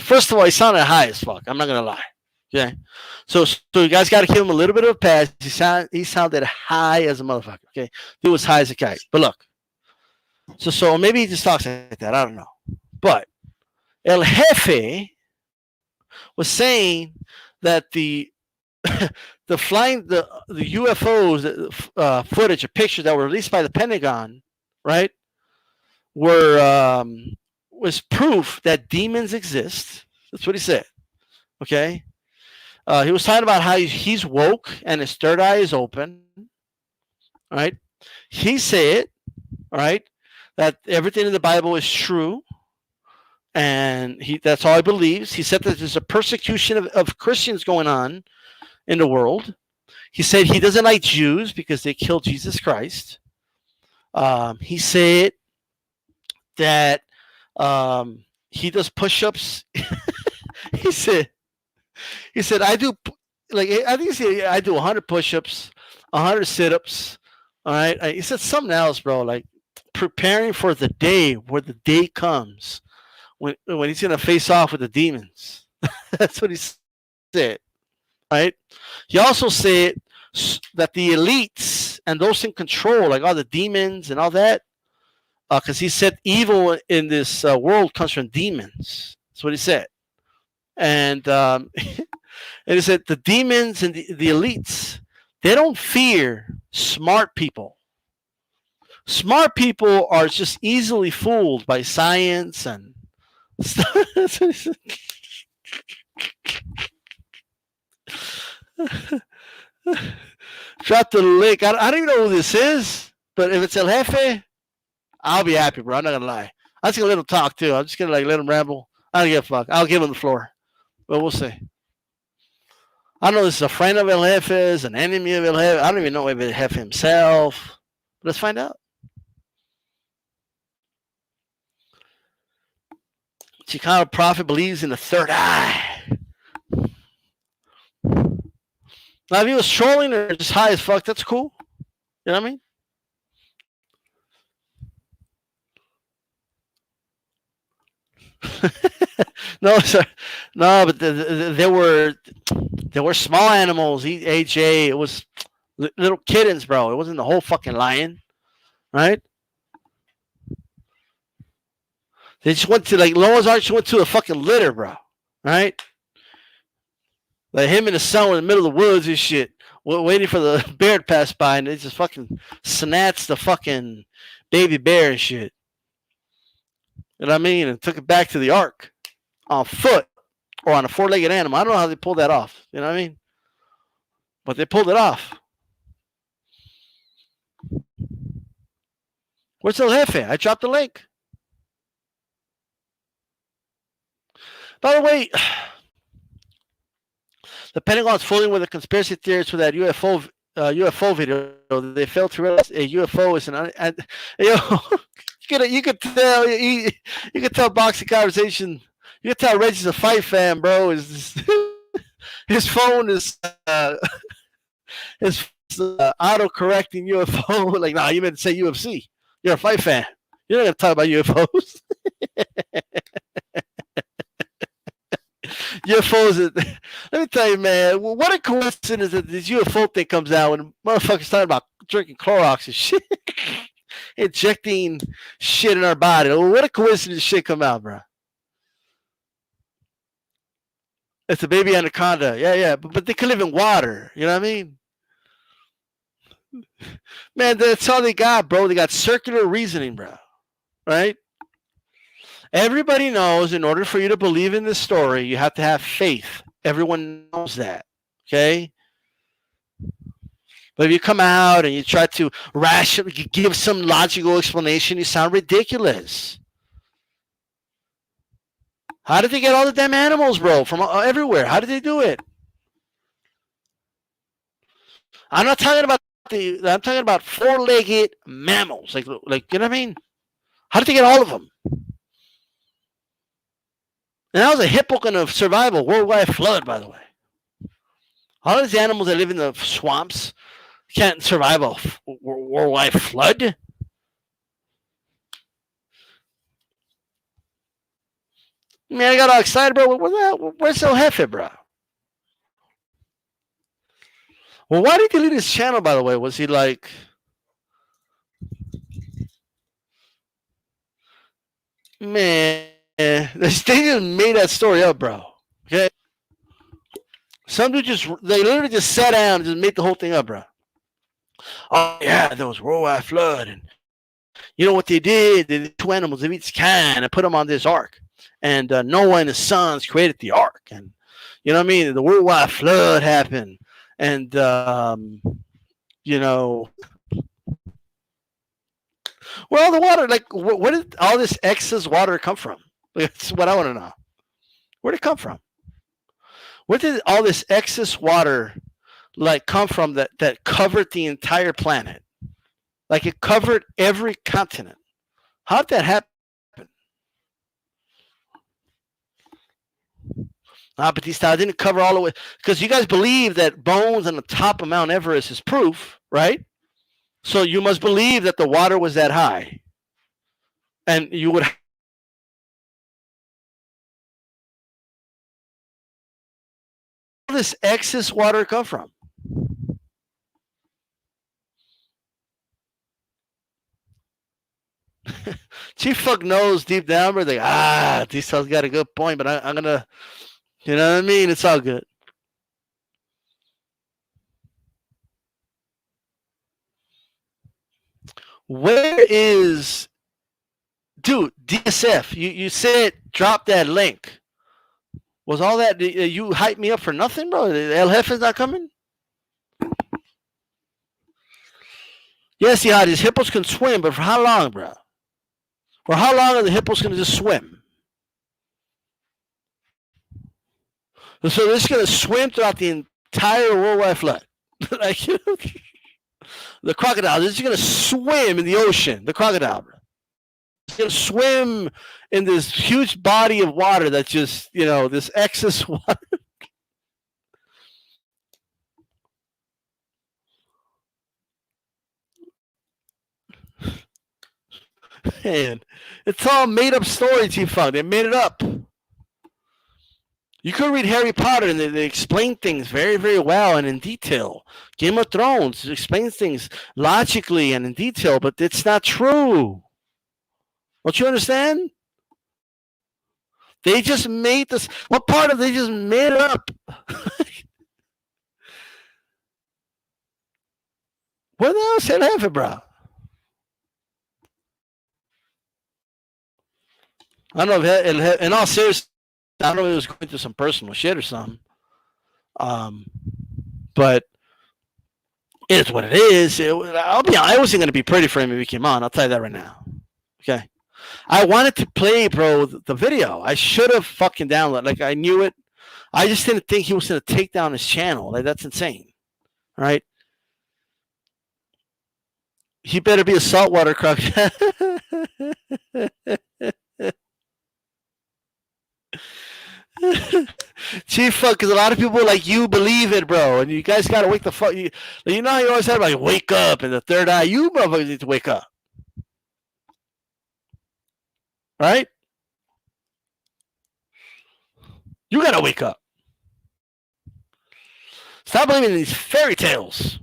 A: First of all, he sounded high as fuck. I'm not gonna lie. Okay, so you guys got to give him a little bit of a pass. He sounded high as a motherfucker. Okay, he was high as a kite. But look, so maybe he just talks like that. I don't know. But El Jefe was saying that the UFOs footage or pictures that were released by the Pentagon, right, was proof that demons exist. That's what he said. Okay. He was talking about how he's woke and his third eye is open. Right. He said, right, that everything in the Bible is true. And that's all he believes. He said that there's a persecution of Christians going on in the world. He said he doesn't like Jews because they killed Jesus Christ. He said that he does push-ups. he said I do, like, I think he said I do 100 push-ups, 100 sit-ups. All right. He said something else, bro, like preparing for the day where the day comes when he's gonna face off with the demons. That's what he said. Right. He also said that the elites and those in control, like all the demons and all that, because he said evil in this world comes from demons. That's what he said. And and he said the demons and the elites, they don't fear smart people. Smart people are just easily fooled by science and stuff. That's what he said. Drop the link. I don't even know who this is, but if it's El Jefe, I'll be happy, bro. I'm not gonna lie. I'm just gonna let him talk too. I'm just gonna let him ramble. I don't give a fuck. I'll give him the floor, but we'll see. I don't know this is a friend of El Jefe's, an enemy of El Jefe. I don't even know if El Jefe himself. Let's find out. Chicano prophet believes in the third eye. Now, if he was trolling or just high as fuck, that's cool. You know what I mean? No, sir. No, but there were small animals. AJ, it was little kittens, bro. It wasn't the whole fucking lion, right? They just went to, like, Noah's Ark just went to a fucking litter, bro, right? Like him and his son were in the middle of the woods and shit, waiting for the bear to pass by, and they just fucking snatched the fucking baby bear and shit. You know what I mean? And took it back to the ark on foot or on a four-legged animal. I don't know how they pulled that off. You know what I mean? But they pulled it off. Where's El Jefe? I dropped the link. By the way, the Pentagon's fooling with the conspiracy theories for that UFO video. They failed to realize a UFO is you could tell you could tell Boxing Conversation. You could tell Reggie's a fight fan, bro. His phone is auto correcting UFO. Like, nah, you meant to say UFC. You're a fight fan. You're not gonna talk about UFOs. UFOs. Let me tell you, man. What a coincidence that this UFO thing comes out when motherfuckers talking about drinking Clorox and shit, injecting shit in our body. What a coincidence shit come out, bro. It's a baby anaconda. Yeah. But they can live in water. You know what I mean? Man, that's all they got, bro. They got circular reasoning, bro. Right? Everybody knows in order for you to believe in this story, you have to have faith. Everyone knows that. Okay? But if you come out and you try to give some logical explanation, you sound ridiculous. How did they get all the damn animals, bro, from everywhere? How did they do it? I'm not talking about I'm talking about four-legged mammals, like you know what I mean? How did they get all of them? And that was a hippo going to survive a worldwide flood, by the way. All these animals that live in the swamps can't survive a worldwide flood. Man, I got all excited, bro. Where's El Jefe, bro? Well, why did he delete his channel, by the way? Was he like... Man, they just made that story up, bro. Okay? Some dude they literally just sat down and just made the whole thing up, bro. Oh, yeah, there was worldwide flood. And you know what they did? They did two animals of each kind and put them on this ark. And Noah and his sons created the ark. And you know what I mean? The worldwide flood happened. And, you know, where all the water, like, where did all this excess water come from? That's what I want to know. Where did it come from? Where did all this excess water, like, come from that covered the entire planet? Like, it covered every continent. How did that happen? Batista didn't cover all the way, because you guys believe that bones on the top of Mount Everest is proof, right? So you must believe that the water was that high, and you would. Where did this excess water come from? Chief fuck knows deep down, but like, these fellas got a good point, but I'm gonna, you know what I mean? It's all good. Where is, dude, DSF? You said drop that link. Was all that, you hyped me up for nothing, bro? El Jefe's not coming? Yes, yeah, these hippos can swim, but for how long, bro? For how long are the hippos going to just swim? So they're just going to swim throughout the entire worldwide flood. Like, the crocodile is just going to swim in the ocean. The crocodile, bro. It's going to swim in this huge body of water that's just, you know, this excess water. Man, it's all made up story, Chief Funk. They made it up. You could read Harry Potter and they explain things very, very well and in detail. Game of Thrones explains things logically and in detail, but it's not true. Don't you understand? They just made this. What part of they just made it up? What the hell said half it, bro? I don't know if in all seriousness, I don't know if it was going through some personal shit or something. But it's what it is. I'll be honest, I wasn't going to be pretty for him if he came on. I'll tell you that right now. Okay. I wanted to play, bro, the video. I should have fucking downloaded. Like, I knew it. I just didn't think he was going to take down his channel. Like, that's insane. Right? He better be a saltwater crocodile. Chief fuck, because a lot of people like you believe it, bro, and you guys gotta wake the fuck. You know how you always have like wake up and the third eye. You motherfuckers need to wake up, right? You gotta wake up. Stop believing in these fairy tales.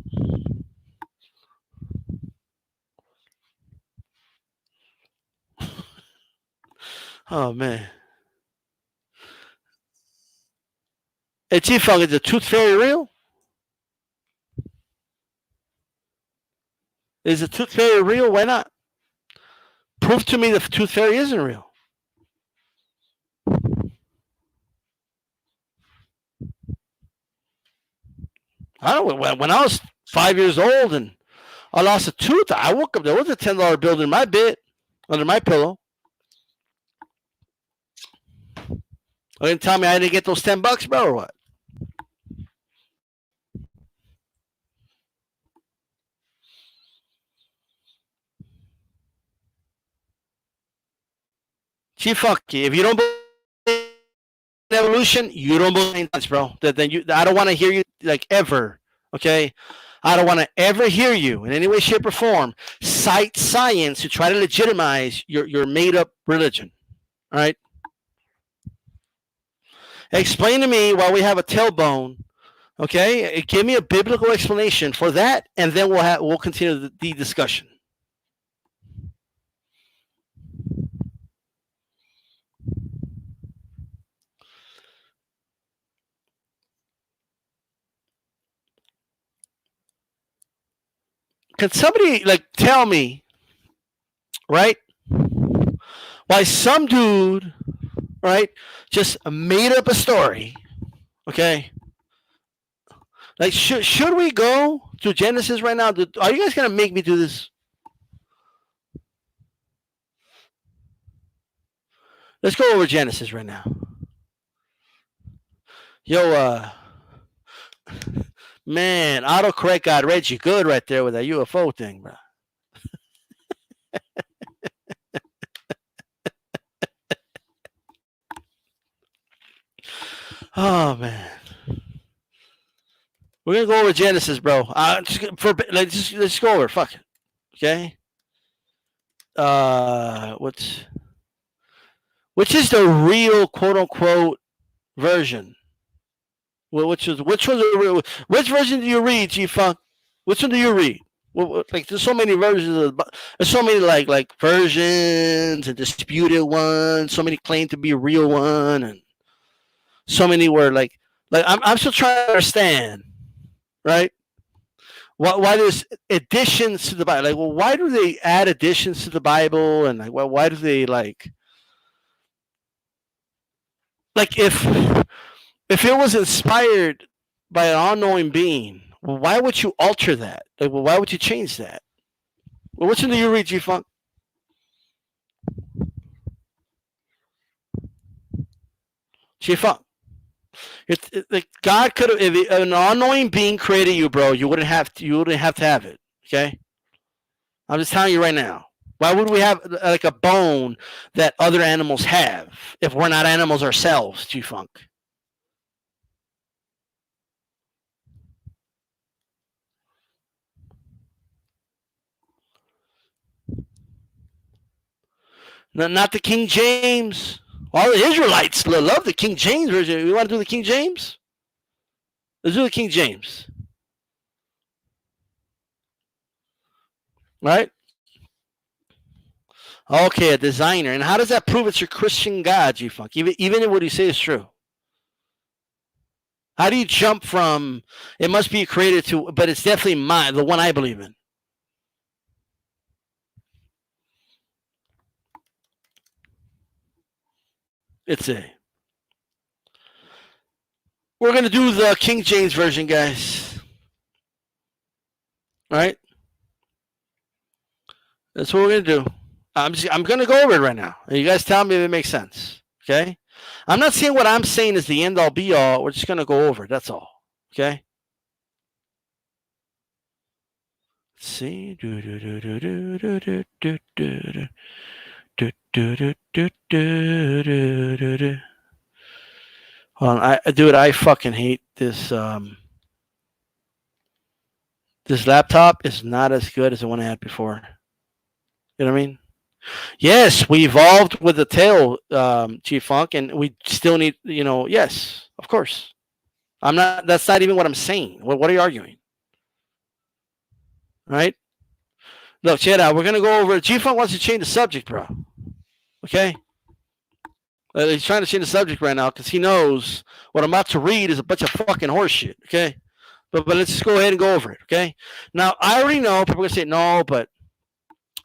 A: Oh man. Hey, Chief Funk, is the tooth fairy real? Is the tooth fairy real? Why not? Prove to me the tooth fairy isn't real. I don't know. When I was 5 years old and I lost a tooth, I woke up, there was a $10 bill in my bed, under my pillow. Are you gonna tell me I didn't get those $10, bro, or what? Gee, fuck you. If you don't believe in evolution, you don't believe in science, bro. Then I don't want to hear you like ever. Okay, I don't want to ever hear you in any way, shape, or form cite science to try to legitimize your made up religion. All right. Explain to me why we have a tailbone. Okay, give me a biblical explanation for that, and then we'll continue the discussion. Can somebody like tell me, right, why some dude, right, just made up a story? Okay, like should we go to Genesis right now? Are you guys gonna make me do this? Let's go over Genesis right now. Yo, man, autocorrect got Reggie good right there with that UFO thing, bro. Oh man, we're gonna go over Genesis, bro. Let's go over. Fuck it. Okay. Which is the real quote unquote version? Well, which version do you read, G Funk? Which one do you read? Well, like there's so many versions. There's so many like versions and disputed ones. So many claim to be a real one, and so many were like I'm still trying to understand, right? Why there's additions to the Bible? Like, well, why do they add additions to the Bible? And like, well, why do they like if it was inspired by an all-knowing being, well, why would you alter that? Like, well, why would you change that? Well, which one do you read, G Funk? G Funk. Like God could have, if an all-knowing being created you, bro, you wouldn't have to have it. Okay, I'm just telling you right now. Why would we have like a bone that other animals have if we're not animals ourselves, G Funk? Not the King James. All the Israelites love the King James version. You want to do the King James? Let's do the King James. Right? Okay, a designer. And how does that prove it's your Christian God, G-Funk? Even if what you say is true. How do you jump from it must be created to, but it's definitely mine, the one I believe in? It's a. We're going to do the King James version, guys. All right? That's what we're going to do. I'm going to go over it right now. And you guys tell me if it makes sense. Okay? I'm not saying what I'm saying is the end all be all. We're just going to go over it. That's all. Okay? Let's see. Hold on, I fucking hate this. This laptop is not as good as the one I had before. You know what I mean? Yes, we evolved with the tail, G-Funk, and we still need, yes, of course. I'm not. That's not even what I'm saying. What are you arguing? Right? Look, check it out. We're gonna go over. G-Funk wants to change the subject, bro. Okay. He's trying to change the subject right now because he knows what I'm about to read is a bunch of fucking horseshit. Okay. But let's just go ahead and go over it. Okay. Now I already know people are gonna say no, but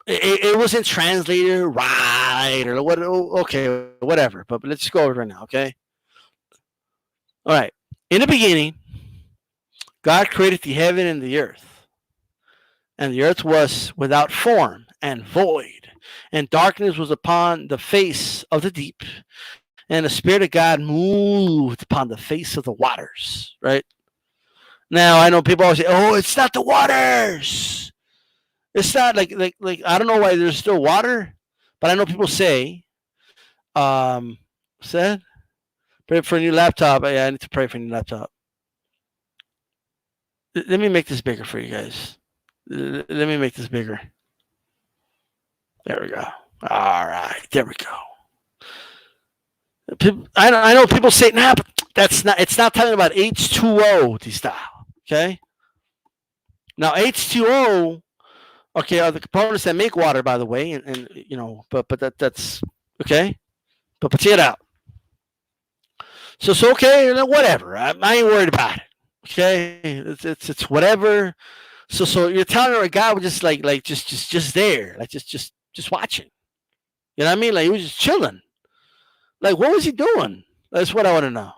A: it wasn't translated right or what. Okay, whatever. But let's just go over it right now. Okay. All right. In the beginning, God created the heaven and the earth, and the earth was without form and void, and darkness was upon the face of the deep, and the Spirit of God moved upon the face of the waters, right? Now, I know people always say, oh, it's not the waters. It's not like I don't know why there's still water, but I know people say, said, pray for a new laptop. Yeah, I need to pray for a new laptop. Let me make this bigger for you guys. Let me make this bigger. There we go. All right, there we go. I know people say, nah, but that's not. It's not talking about H2O, style. Okay. Now H2O, okay, are the components that make water, by the way, and but that's okay. But check it out. So okay, whatever. I ain't worried about it. Okay, it's whatever. So you're telling her a guy was just just there, like just watching. You know what I mean? Like he was just chilling. Like what was he doing? That's what I want to know.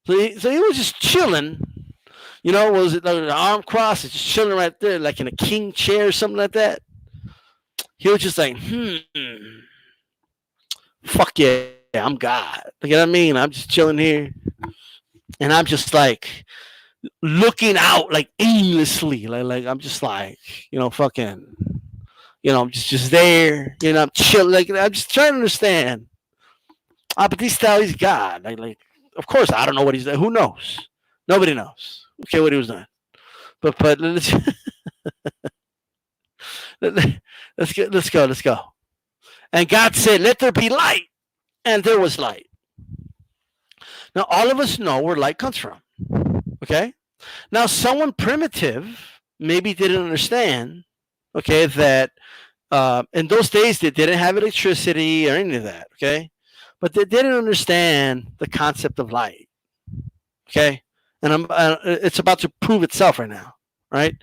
A: So he was just chilling. Was it like an arm cross? Just chilling right there, like in a king chair or something like that. He was just like, fuck yeah, I'm God. You know what I mean? I'm just chilling here, and I'm just like looking out like aimlessly, like I'm just like fucking, I'm just there, I'm chilling, like I'm just trying to understand. But he's God, like of course I don't know what he's doing. Who knows? Nobody knows. Okay, what he was doing, but let's let's go. And God said, "Let there be light," and there was light. Now all of us know where light comes from. Okay. Now someone primitive maybe didn't understand. Okay, that in those days they didn't have electricity or any of that. Okay, but they didn't understand the concept of light. Okay, and it's about to prove itself right now, right?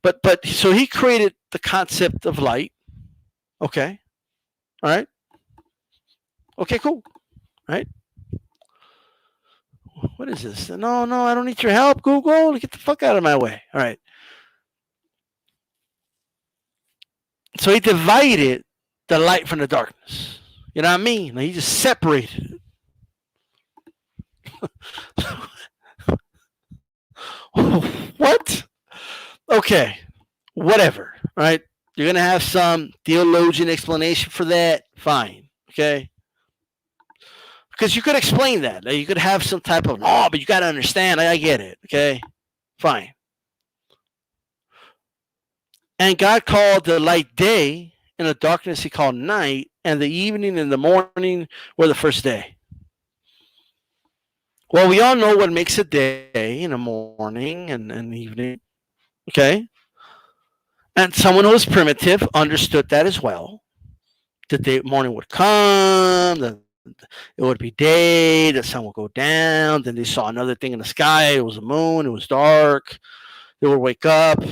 A: But so he created the concept of light. Okay, all right. Okay, cool. All right. What is this? No, I don't need your help, Google. Get the fuck out of my way. All right. So he divided the light from the darkness. You know what I mean? Like he just separated it. What? Okay. Whatever. Right? You're going to have some theologian explanation for that. Fine. Okay. Because you could explain that. Like you could have some type of, but you got to understand. I get it. Okay. Fine. And God called the light day, and the darkness he called night, and the evening and the morning were the first day. Well, we all know what makes a day in the morning and evening. Okay? And someone who was primitive understood that as well. The morning would come, it would be day, the sun would go down, then they saw another thing in the sky, it was a moon, it was dark, they would wake up.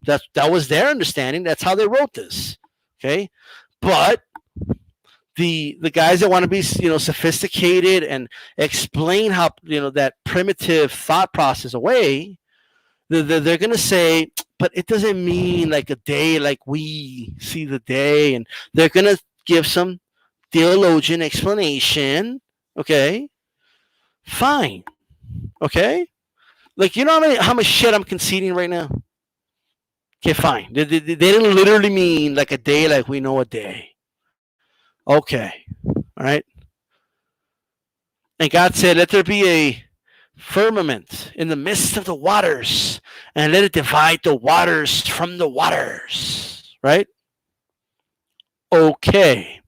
A: That was their understanding. That's how they wrote this. Okay? But the guys that want to be sophisticated and explain how that primitive thought process away, they're going to say, but it doesn't mean like a day like we see the day, and they're going to give some theologian explanation. Okay, fine. Okay, like how much shit I'm conceding right now. Okay, fine. They didn't literally mean like a day like we know a day. Okay, all right. And God said, let there be a firmament in the midst of the waters, and let it divide the waters from the waters. Right? Okay.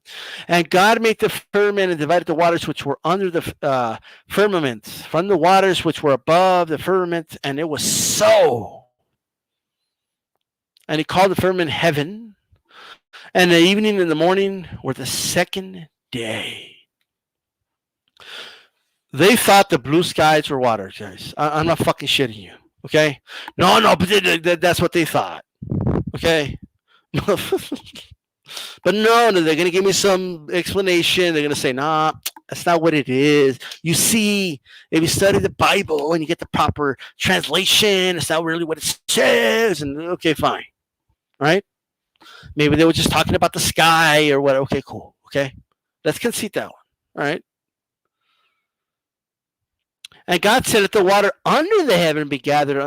A: And God made the firmament and divided the waters which were under the firmament from the waters which were above the firmament, and it was so. And he called the firmament heaven, and the evening and the morning were the second day. They thought the blue skies were water, guys. I'm not fucking shitting you. Okay? No, but that's what they thought. Okay? But no, they're going to give me some explanation. They're going to say, nah, that's not what it is. You see, if you study the Bible and you get the proper translation, it's not really what it says. And okay, fine. Right? Maybe they were just talking about the sky or what. Okay, cool. Okay. Let's concede that one. All right. And God said, let the water under the heaven be gathered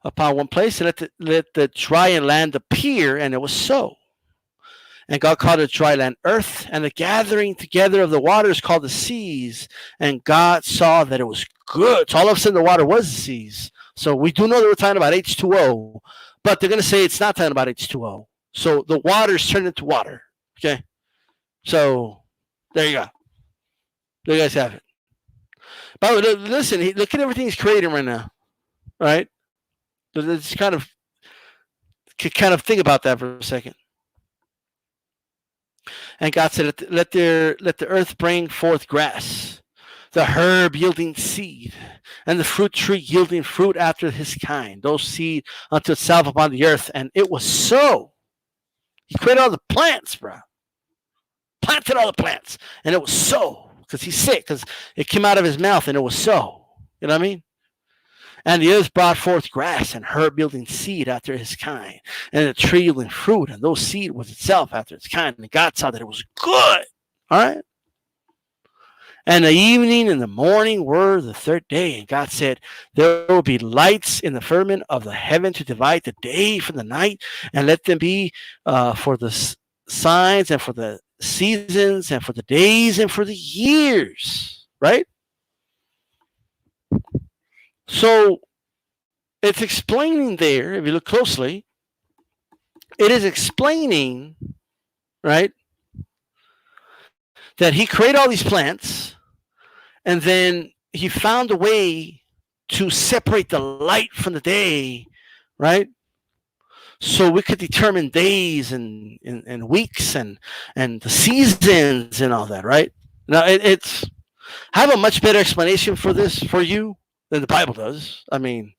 A: upon one place, and let the dry land appear, and it was so. And God called the dry land earth, and the gathering together of the waters called the seas. And God saw that it was good. So all of a sudden the water was the seas. So we do know that we're talking about H2O, but they're going to say it's not talking about H2O. So the waters turned into water. Okay. So there you go. There you guys have it. By the way, listen, look at everything he's creating right now. Right? Let's kind of think about that for a second. And God said, let the earth bring forth grass, the herb yielding seed, and the fruit tree yielding fruit after his kind, those seed unto itself upon the earth. And it was so. He created all the plants, bro. Planted all the plants. And it was so. Because he's sick. Because it came out of his mouth and it was so. You know what I mean? And the earth brought forth grass and herb yielding seed after his kind, and the tree yielding fruit, and those seed was itself after its kind. And God saw that it was good. All right. And the evening and the morning were the third day. And God said, there will be lights in the firmament of the heaven to divide the day from the night, and let them be for the signs and for the seasons and for the days and for the years. Right? So it's explaining there, if you look closely, it is explaining, right, that he created all these plants, and then he found a way to separate the light from the day, right? So we could determine days and weeks and the seasons and all that, right? Now, it's I have a much better explanation for this for you than the Bible does. I mean,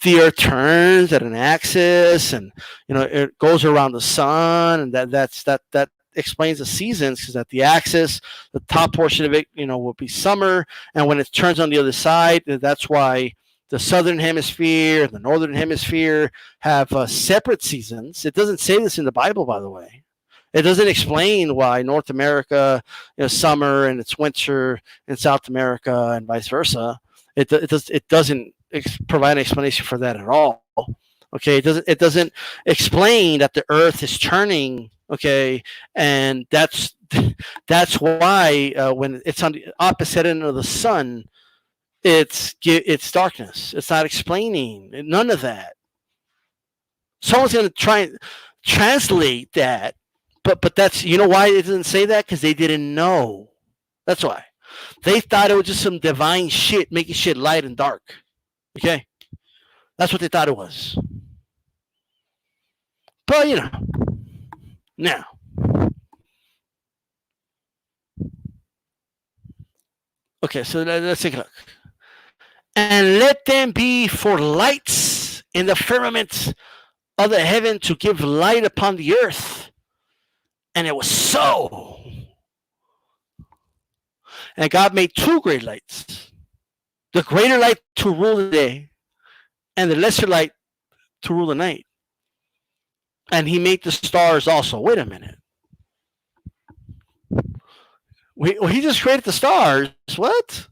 A: the earth turns at an axis, and it goes around the sun, and that explains the seasons, because at the axis, the top portion of it, will be summer, and when it turns on the other side, that's why the southern hemisphere and the northern hemisphere have separate seasons. It doesn't say this in the Bible, by the way. It doesn't explain why North America is summer and it's winter in South America and vice versa. It doesn't provide an explanation for that at all. Okay, it doesn't explain that the Earth is turning. Okay, and that's why when it's on the opposite end of the sun, it's darkness. It's not explaining none of that. Someone's going to try and translate that, but that's why it doesn't say that, because they didn't know. That's why they thought it was just some divine shit making shit light and dark. Okay, that's what they thought it was. But now, okay, so let's take a look. And let them be for lights in the firmament of the heaven to give light upon the earth. And it was so. And God made two great lights, the greater light to rule the day, and the lesser light to rule the night. And he made the stars also. Wait a minute. He just created the stars. What?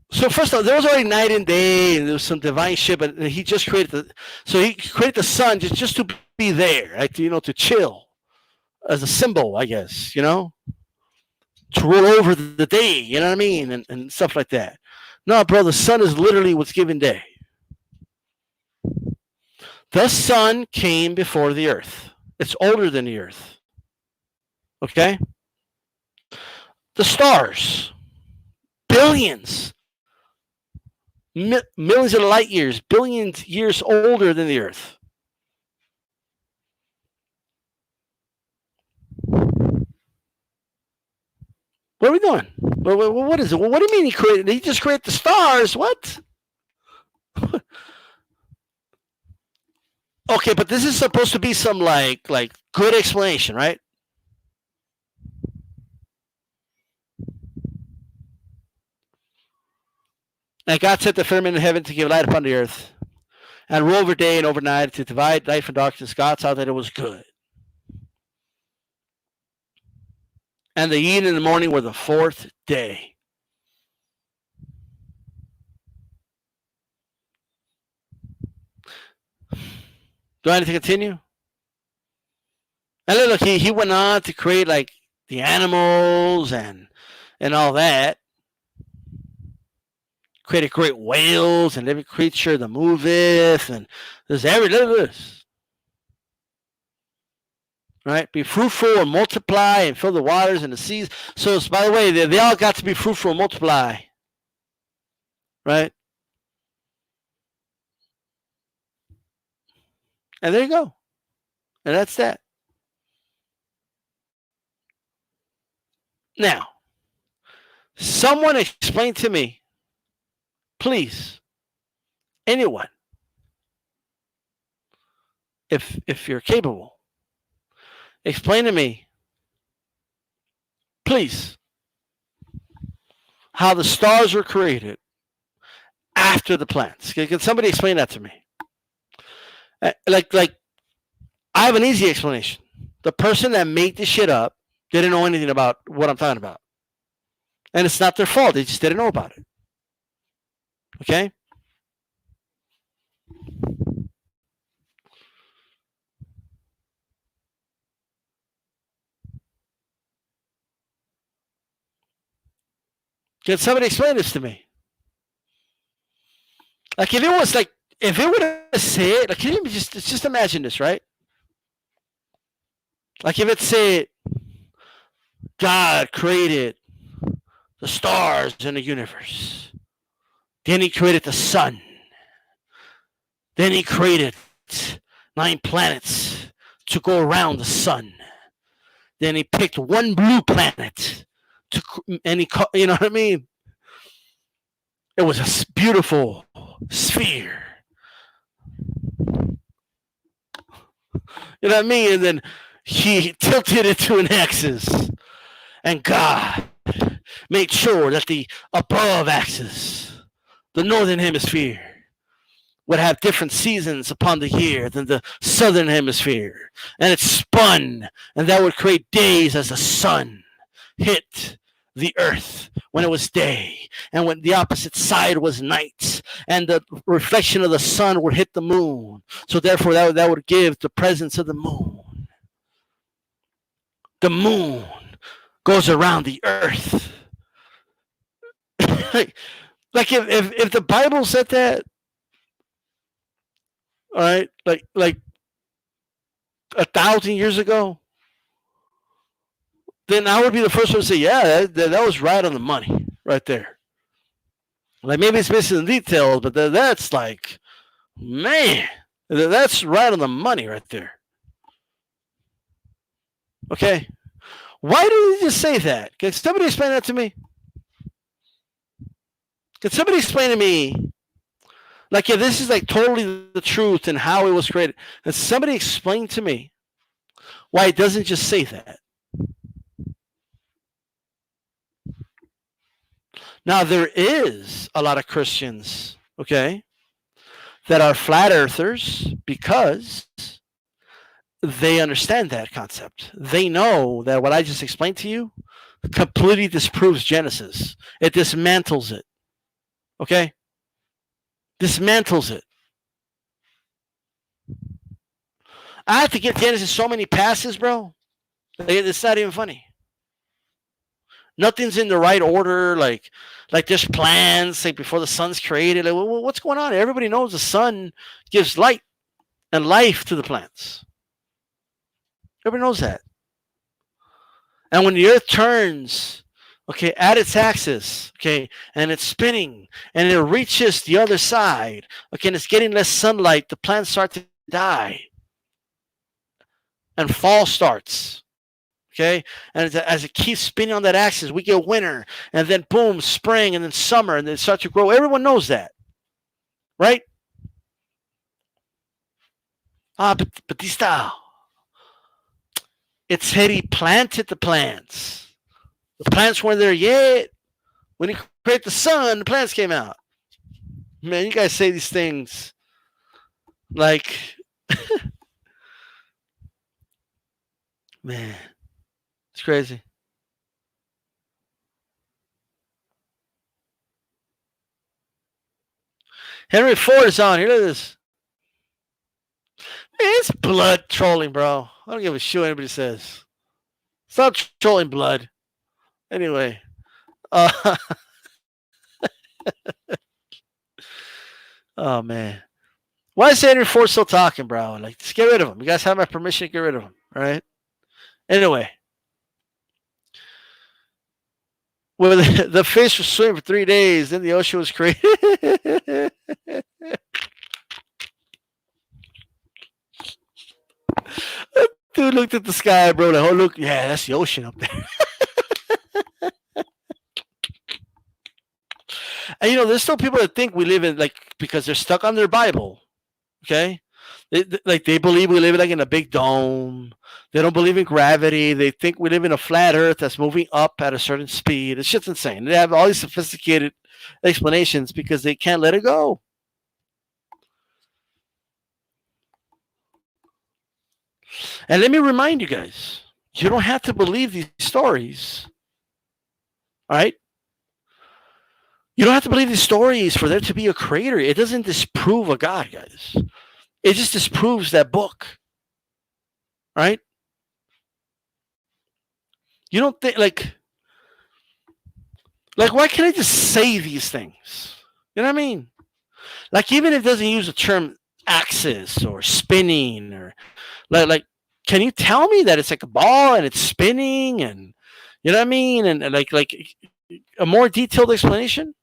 A: So first of all, there was already night and day, and there was some divine shit, but he just created he created the sun just to be there, right? To chill as a symbol, I guess, to rule over the day, you know what I mean? And stuff like that. No, bro, the sun is literally what's given day. The sun came before the earth. It's older than the earth. Okay? The stars, billions, millions of light years, billions years older than the earth. What are we doing? What is it? What do you mean he just created the stars? What? Okay, but this is supposed to be some like good explanation, right? And God set the firmament in heaven to give light upon the earth, and rule over day and overnight, to divide light from darkness. God saw that it was good. and the evening and the morning were the fourth day. Do I need to continue? And look, he went on to create like the animals and all that. Created great whales and every creature that moveth, and there's every little this. Right? Be fruitful and multiply and fill the waters and the seas. So, by the way, they all got to be fruitful and multiply. Right? And there you go. And that's that. Now, someone explain to me, please, anyone, if you're capable, explain to me, please, how the stars were created after the plants. Can somebody explain that to me? Like I have an easy explanation. The person that made this shit up didn't know anything about what I'm talking about. And it's not their fault. They just didn't know about it. Okay? Can somebody explain this to me? Like if it would have said, like, can you just imagine this, right? Like if it said God created the stars in the universe. Then he created the sun. Then he created 9 planets to go around the sun. Then he picked one blue planet and you know what I mean? It was a beautiful sphere. You know what I mean? And then he tilted it to an axis. And God made sure that the above axis, the northern hemisphere, would have different seasons upon the year than the southern hemisphere. And it spun, and that would create days as the sun hit the earth when it was day, and when the opposite side was night, and the reflection of the sun would hit the moon. So therefore that would give the presence of the moon. The moon goes around the earth. Like if the Bible said that, all right, like 1,000 years ago, then I would be the first one to say, yeah, that was right on the money, right there. Like maybe it's missing the details, but that's like, man, that's right on the money right there. Okay, why did he just say that? Can somebody explain that to me? Can somebody explain to me, like, if this is like totally the truth and how it was created? Can somebody explain to me why it doesn't just say that? Now, there is a lot of Christians, okay, that are flat earthers because they understand that concept. They know that what I just explained to you completely disproves Genesis. It dismantles it. Okay? Dismantles it. I have to give Genesis so many passes, bro. It's not even funny. Nothing's in the right order. Like there's plans like before the sun's created. Like, what's going on? Everybody knows the sun gives light and life to the plants. Everybody knows that. And when the earth turns, okay, at its axis, okay, and it's spinning and it reaches the other side, okay, and it's getting less sunlight, the plants start to die. And fall starts. Okay, and as it keeps spinning on that axis, we get winter, and then boom, spring, and then summer, and then it starts to grow. Everyone knows that, right? Batista, it's said he planted the plants. The plants weren't there yet. When he created the sun, the plants came out. Man, you guys say these things like, man, it's crazy. Henry Ford is on here. Look at this. It's blood trolling, bro. I don't give a shit what anybody says. Stop trolling blood. Anyway. Oh, man. Why is Henry Ford still talking, bro? Like, just get rid of him. You guys have my permission to get rid of him, all right? Anyway. Well, the fish was swimming for 3 days. Then the ocean was created. Dude looked at the sky, bro. Like, oh, look. Yeah, that's the ocean up there. And, there's still people that think we live in, like, because they're stuck on their Bible. Okay? They believe we live like in a big dome. They don't believe in gravity. They think we live in a flat earth that's moving up at a certain speed. It's just insane. They have all these sophisticated explanations because they can't let it go. And let me remind you guys, you don't have to believe these stories. All right? You don't have to believe these stories for there to be a creator. It doesn't disprove a God, guys. It just disproves that book. Right? You don't think, like, why can't I just say these things? You know what I mean? Like, even if it doesn't use the term axis or spinning or like can you tell me that it's like a ball and it's spinning and you know what I mean? And like a more detailed explanation?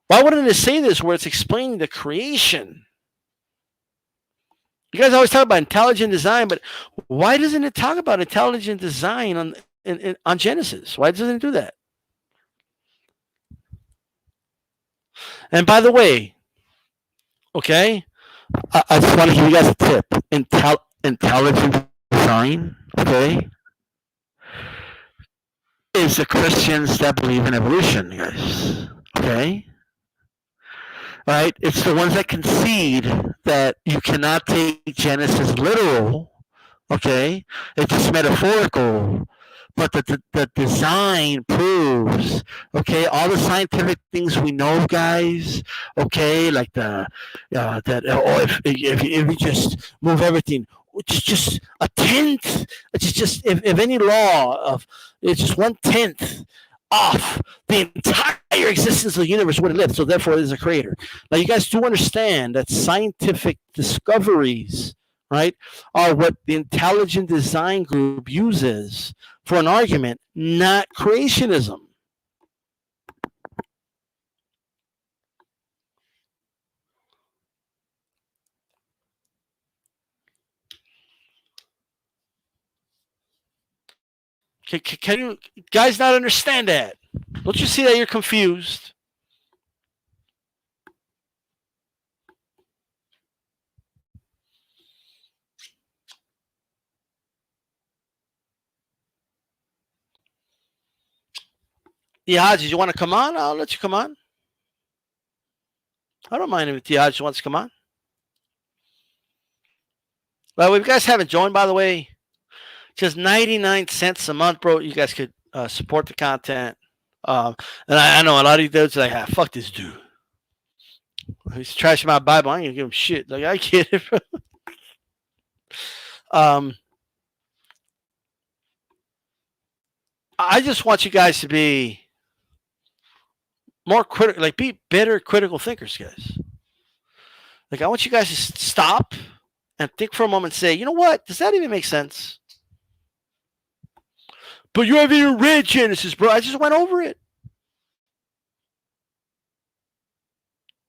A: Why wouldn't it say this where it's explaining the creation? You guys always talk about intelligent design, but why doesn't it talk about intelligent design on Genesis? Why doesn't it do that? And by the way, okay, I just want to give you guys a tip. Intelligent design, okay, is the Christians that believe in evolution, guys. Okay? All right? It's the ones that concede that you cannot take Genesis literal, okay? It's just metaphorical. But the design proves, okay, all the scientific things we know, guys, okay, like if you just move everything, just a tenth, it's just if any law of it's just 1/10 off, the entire existence of the universe would have lived. So therefore, there's a creator. Now, you guys do understand that scientific discoveries, right, are what the intelligent design group uses for an argument, not creationism. Can you guys not understand that? Don't you see that you're confused? Tiaji, you want to come on? I'll let you come on. I don't mind if Tiaji wants to come on. Well, if you guys haven't joined, by the way, just 99 cents a month, bro. You guys could support the content. And I know a lot of you dudes are like, fuck this dude. He's trashing my Bible. I ain't gonna give him shit. Like, I get it, bro. I just want you guys to be more critical, like be better critical thinkers, guys. Like, I want you guys to stop and think for a moment and say, you know what? Does that even make sense? But you haven't even read Genesis, bro. I just went over it.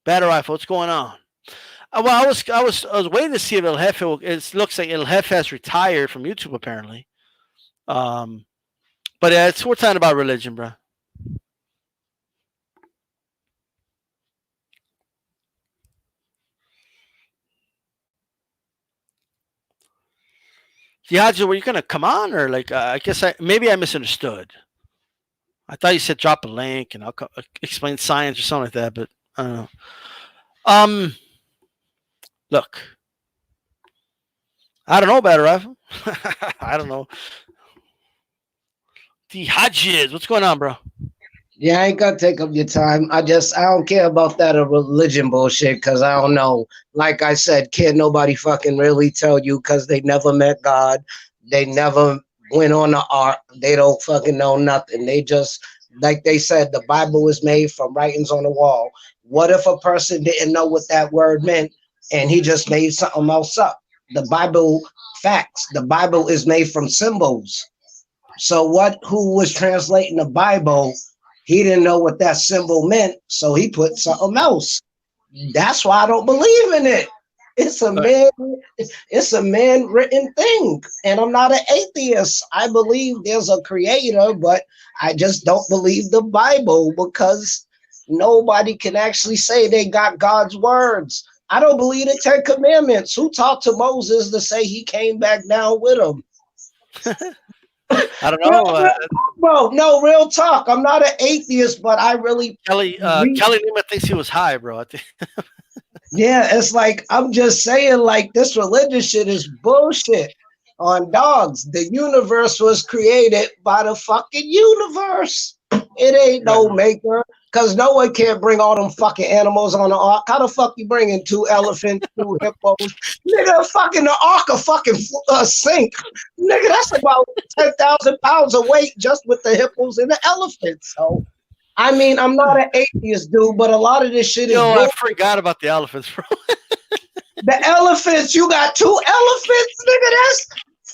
A: Battle Rifle, what's going on? Well, I was waiting to see if El Jefe. It looks like El Jefe has retired from YouTube apparently. But we're talking about religion, bro. Yaja, were you gonna come on, or like I guess maybe I misunderstood. I thought you said drop a link and I'll explain science or something like that, but I don't know. Look, I don't know about it, Rifle. I don't know. The Hodges, what's going on, bro?
C: Yeah, I ain't gonna take up your time. I don't care about that religion bullshit because I don't know. Like I said, can't nobody fucking really tell you because they never met God. They never went on the ark. They don't fucking know nothing. They just, like they said, the Bible was made from writings on the wall. What if a person didn't know what that word meant and he just made something else up? The Bible, facts. The Bible is made from symbols. So what? Who was translating the Bible? He didn't know what that symbol meant, so he put something else. That's why I don't believe in it. It's a
A: Right.
C: man. It's a man written thing, and I'm not an atheist. I believe there's a creator, but I just don't believe the Bible because nobody can actually say they got God's words. I don't believe the Ten Commandments. Who talked to Moses to say he came back down with him?
A: I don't
C: Real,
A: know.
C: real talk, bro. No, real talk. I'm not an atheist, but I really read.
A: Kelly Lima thinks he was high, bro. I think.
C: Yeah, it's like I'm just saying, like this religious shit is bullshit. On dogs, the universe was created by the fucking universe. It ain't
A: Right.
C: no maker, cause no one can't bring all them fucking animals on the ark. How the fuck you bringing two elephants, two hippos? Nigga, fucking the ark a fucking sink. Nigga, that's about 10,000 pounds of weight just with the hippos and the elephants. So, I mean, I'm not an atheist, dude, but a lot of this shit is
A: Yo, I
C: bull.
A: forgot about the elephants, bro.
C: The elephants, you got two elephants, nigga. That's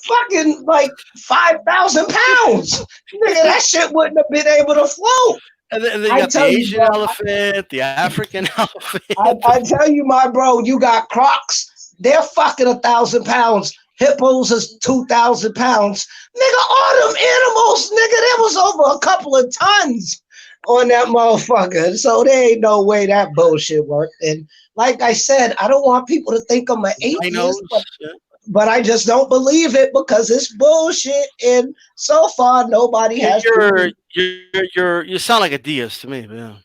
C: fucking like 5,000 pounds, nigga. That shit wouldn't have been able to float.
A: And then you
C: I
A: got the
C: tell you,
A: Asian
C: bro.
A: elephant, the African
C: I,
A: elephant.
C: I tell you, my bro. You got crocs. They're fucking 1,000 pounds. Hippos is 2,000 pounds, nigga. All them animals, nigga. There was over a couple of tons on that motherfucker. So there ain't no way that bullshit worked. And like I said, I don't want people to think I'm an atheist,
A: Rhinos. Yeah.
C: but I just don't believe it because it's bullshit. And so far, nobody has proven.
A: You sound like a deist to me, man.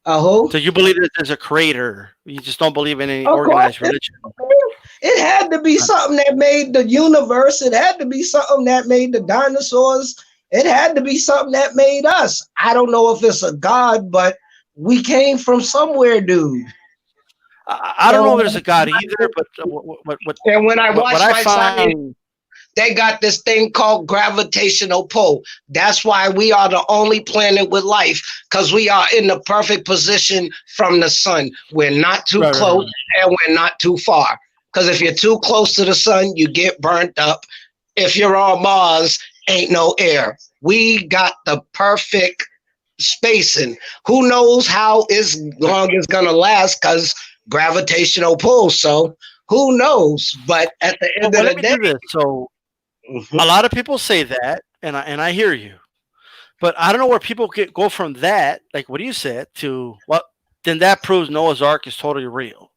C: Who?
A: So you believe that there's a creator. You just don't believe in any
C: Of course,
A: organized religion.
C: it had to be something that made the universe. It had to be something that made the dinosaurs. It had to be something that made us. I don't know if it's a god, but we came from somewhere, dude.
A: I don't
C: And
A: know if
C: when
A: there's a God either, but
C: and when I
A: what
C: watch
A: I
C: my science,
A: find.
C: they got this thing called gravitational pull. That's why we are the only planet with life, because we are in the perfect position from the sun. We're not too close and we're not too far. Because if you're too close to the sun, you get burnt up. If you're on Mars, ain't no air. We got the perfect spacing. Who knows how long it's gonna last? Because gravitational pull. So who knows? But at the end
A: Well,
C: of
A: let
C: the
A: me
C: day.
A: do this. So a lot of people say that, and I hear you, but I don't know where people go from that, like what you said, to well, then that proves Noah's Ark is totally real.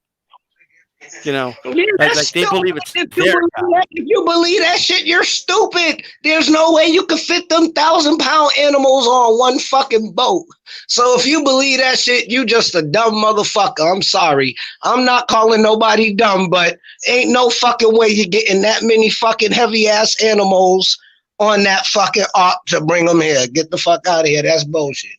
A: You know,
C: Yeah,
A: like
C: that's
A: like they
C: stupid.
A: believe it's
C: If you
A: their
C: believe
A: God.
C: that, if you believe that shit, you're stupid. There's no way you can fit them 1,000 pound animals on one fucking boat. So if you believe that shit, you just a dumb motherfucker. I'm sorry. I'm not calling nobody dumb, but ain't no fucking way you're getting that many fucking heavy ass animals on that fucking ark to bring them here. Get the fuck out of here. That's bullshit.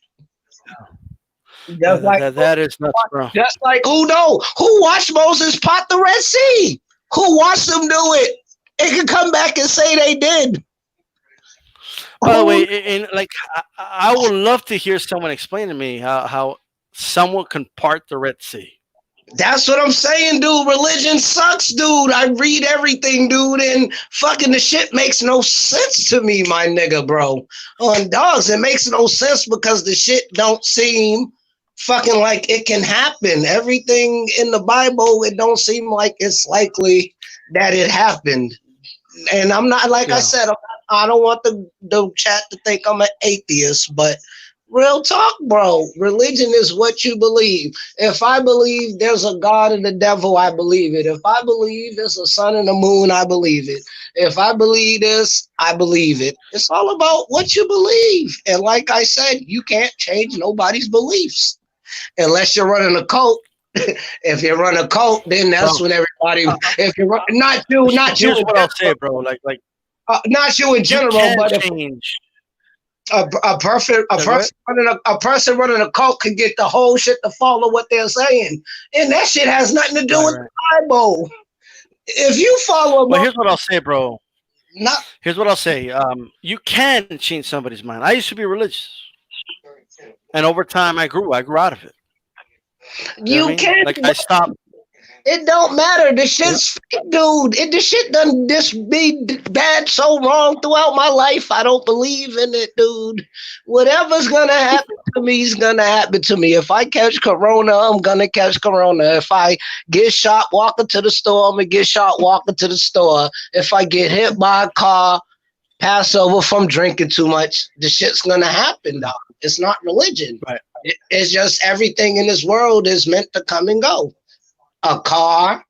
C: Just like
A: That is nuts, bro.
C: Just like who watched Moses part the Red Sea? Who watched them do it? It can come back and say they did.
A: By the way, and like I would love to hear someone explain to me how someone can part the Red Sea.
C: That's what I'm saying, dude. Religion sucks, dude. I read everything, dude, and fucking the shit makes no sense to me, my nigga, bro. On dogs, it makes no sense because the shit don't seem fucking like it can happen. Everything in the Bible, it don't seem like it's likely that it happened. And I'm not, like I
A: Yeah.
C: said, I don't want the chat to think I'm an atheist, but real talk, bro. Religion is what you believe. If I believe there's a God and the devil, I believe it. If I believe there's a sun and a moon, I believe it. If I believe this, I believe it. It's all about what you believe. And like I said, you can't change nobody's beliefs unless you're running a cult. If you run a cult, then that's
A: Bro,
C: when everybody. If you run, not you
A: here's
C: in
A: what I'll say,
C: general,
A: bro. Like
C: not you in
A: you
C: general,
A: can
C: but if
A: change.
C: A person
A: go ahead.
C: a person running a cult can get the whole shit to follow what they're saying, and that shit has nothing to do
A: Right,
C: with
A: right.
C: the Bible. If you follow a
A: Well, here's what I'll say, bro.
C: not
A: Here's what I'll say. You can change somebody's mind. I used to be religious, and over time, I grew. I grew out of it. You know what I
C: you
A: mean?
C: can,
A: Like I stopped.
C: it don't matter. The
A: You know,
C: shit's fake, dude. The shit done this be bad so wrong throughout my life. I don't believe in it, dude. Whatever's gonna happen to me is gonna happen to me. If I catch corona, I'm gonna catch corona. If I get shot walking to the store, I'm gonna get shot walking to the store. If I get hit by a car, pass over from drinking too much, the shit's gonna happen, dog. It's not religion.
A: right.
C: It's just everything in this world is meant to come and go. A car,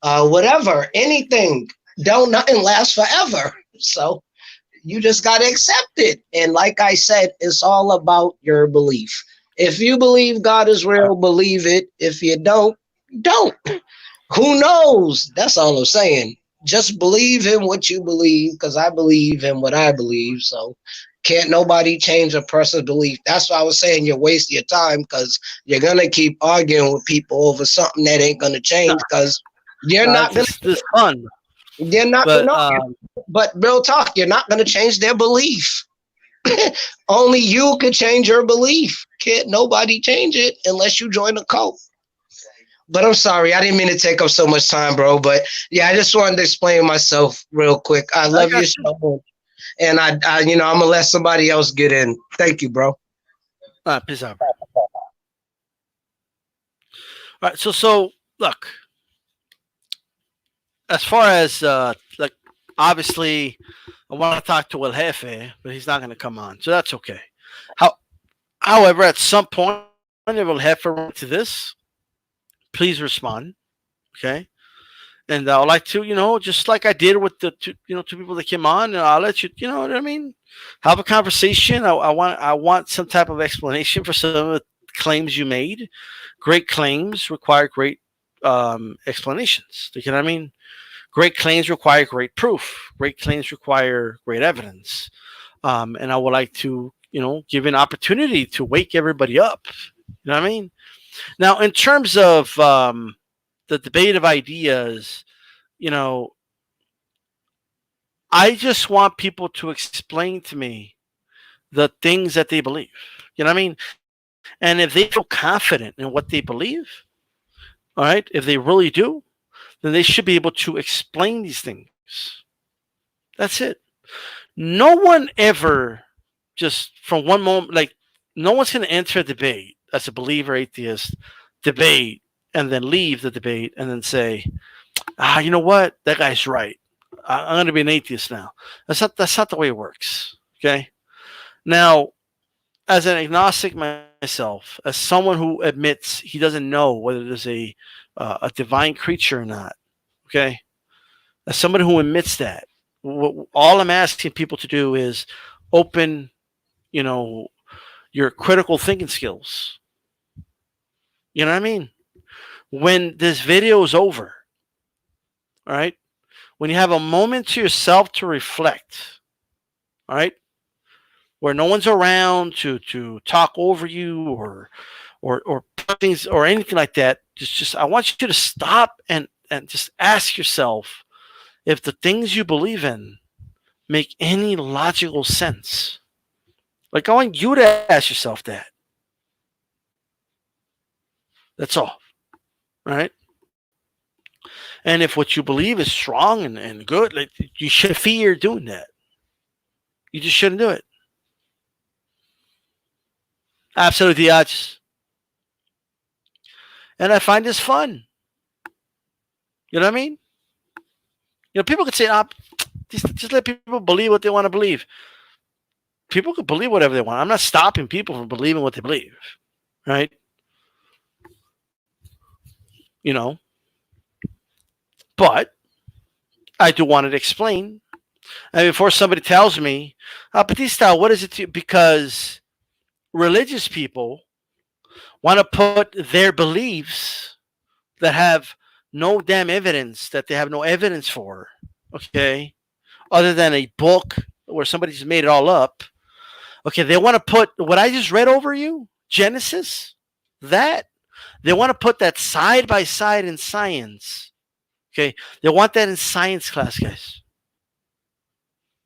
C: whatever, anything. Don't nothing last forever. So you just gotta accept it. And like I said, it's all about your belief. If you believe God is real, believe it. If you don't. Who knows? That's all I'm saying. Just believe in what you believe, because I believe in what I believe. So can't nobody change a person's belief. That's why I was saying you're wasting your time, because you're gonna keep arguing with people over something that ain't gonna
A: No,
C: change, because you're
A: no,
C: not
A: it's
C: gonna
A: just this fun.
C: you're not
A: But
C: gonna but real talk, you're not gonna change their belief. Only you can change your belief. Can't nobody change it unless you join a cult. But I'm sorry, I didn't mean to take up so much time, bro. But yeah, I just wanted to explain myself real quick. I
A: I
C: love
A: got
C: your
A: you.
C: show, and I'm gonna let somebody else get in. Thank you, bro.
A: Peace out. Bro. All right. So look, as far as like, obviously, I want to talk to El Jefe, but he's not going to come on, so that's okay. How, however, at some point, if El Jefe run to this, please respond. Okay. And I would like to, just like I did with the two people that came on, and I'll let you, you know what I mean, have a conversation. I want some type of explanation for some of the claims you made. Great claims require great explanations. You know what I mean? Great claims require great proof. Great claims require great evidence. And I would like to, give an opportunity to wake everybody up. You know what I mean? Now, in terms of the debate of ideas, you know, I just want people to explain to me the things that they believe. You know what I mean? And if they feel confident in what they believe, all right, if they really do, then they should be able to explain these things. That's it. No one ever just from one moment, like, no one's going to enter a debate as a believer atheist, debate, and then leave the debate and then say, you know what? That guy's right. I'm going to be an atheist now. That's not the way it works. Okay. Now, as an agnostic myself, as someone who admits he doesn't know whether there's a divine creature or not, okay, as somebody who admits that, all I'm asking people to do is open, you know, your critical thinking skills. You know what I mean? When this video is over, all right, when you have a moment to yourself to reflect, all right, where no one's around to talk over you or things or anything like that, just I want you to stop and just ask yourself if the things you believe in make any logical sense. Like, I want you to ask yourself that. That's all. Right? And if what you believe is strong and good, like, you shouldn't fear doing that. You just shouldn't do it. Absolutely, and I find this fun. You know what I mean? People could say, just let people believe what they want to believe. People can believe whatever they want. I'm not stopping people from believing what they believe. Right? You know, but I do want to explain. And before somebody tells me, Batista, what is it to? Because religious people want to put their beliefs that have no damn evidence, that they have no evidence for, okay, other than a book where somebody just made it all up. Okay, they want to put what I just read over you, Genesis, that they want to put that side by side in science. Okay, they want that in science class, guys.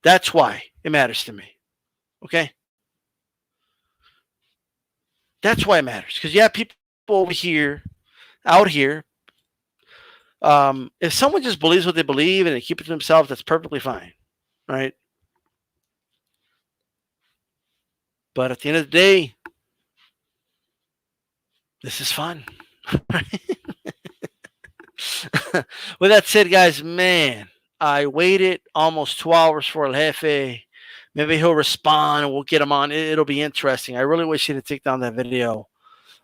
A: That's why it matters to me. Okay, that's why it matters, because you have people over here, out here. If someone just believes what they believe and they keep it to themselves, that's perfectly fine, right? But at the end of the day, this is fun. With that said, guys, man, I waited almost 2 hours for El Jefe. Maybe he'll respond and we'll get him on. It'll be interesting. I really wish he would take down that video.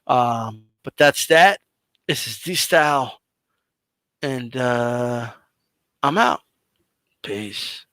A: But that's that. This is D-Style. And I'm out. Peace.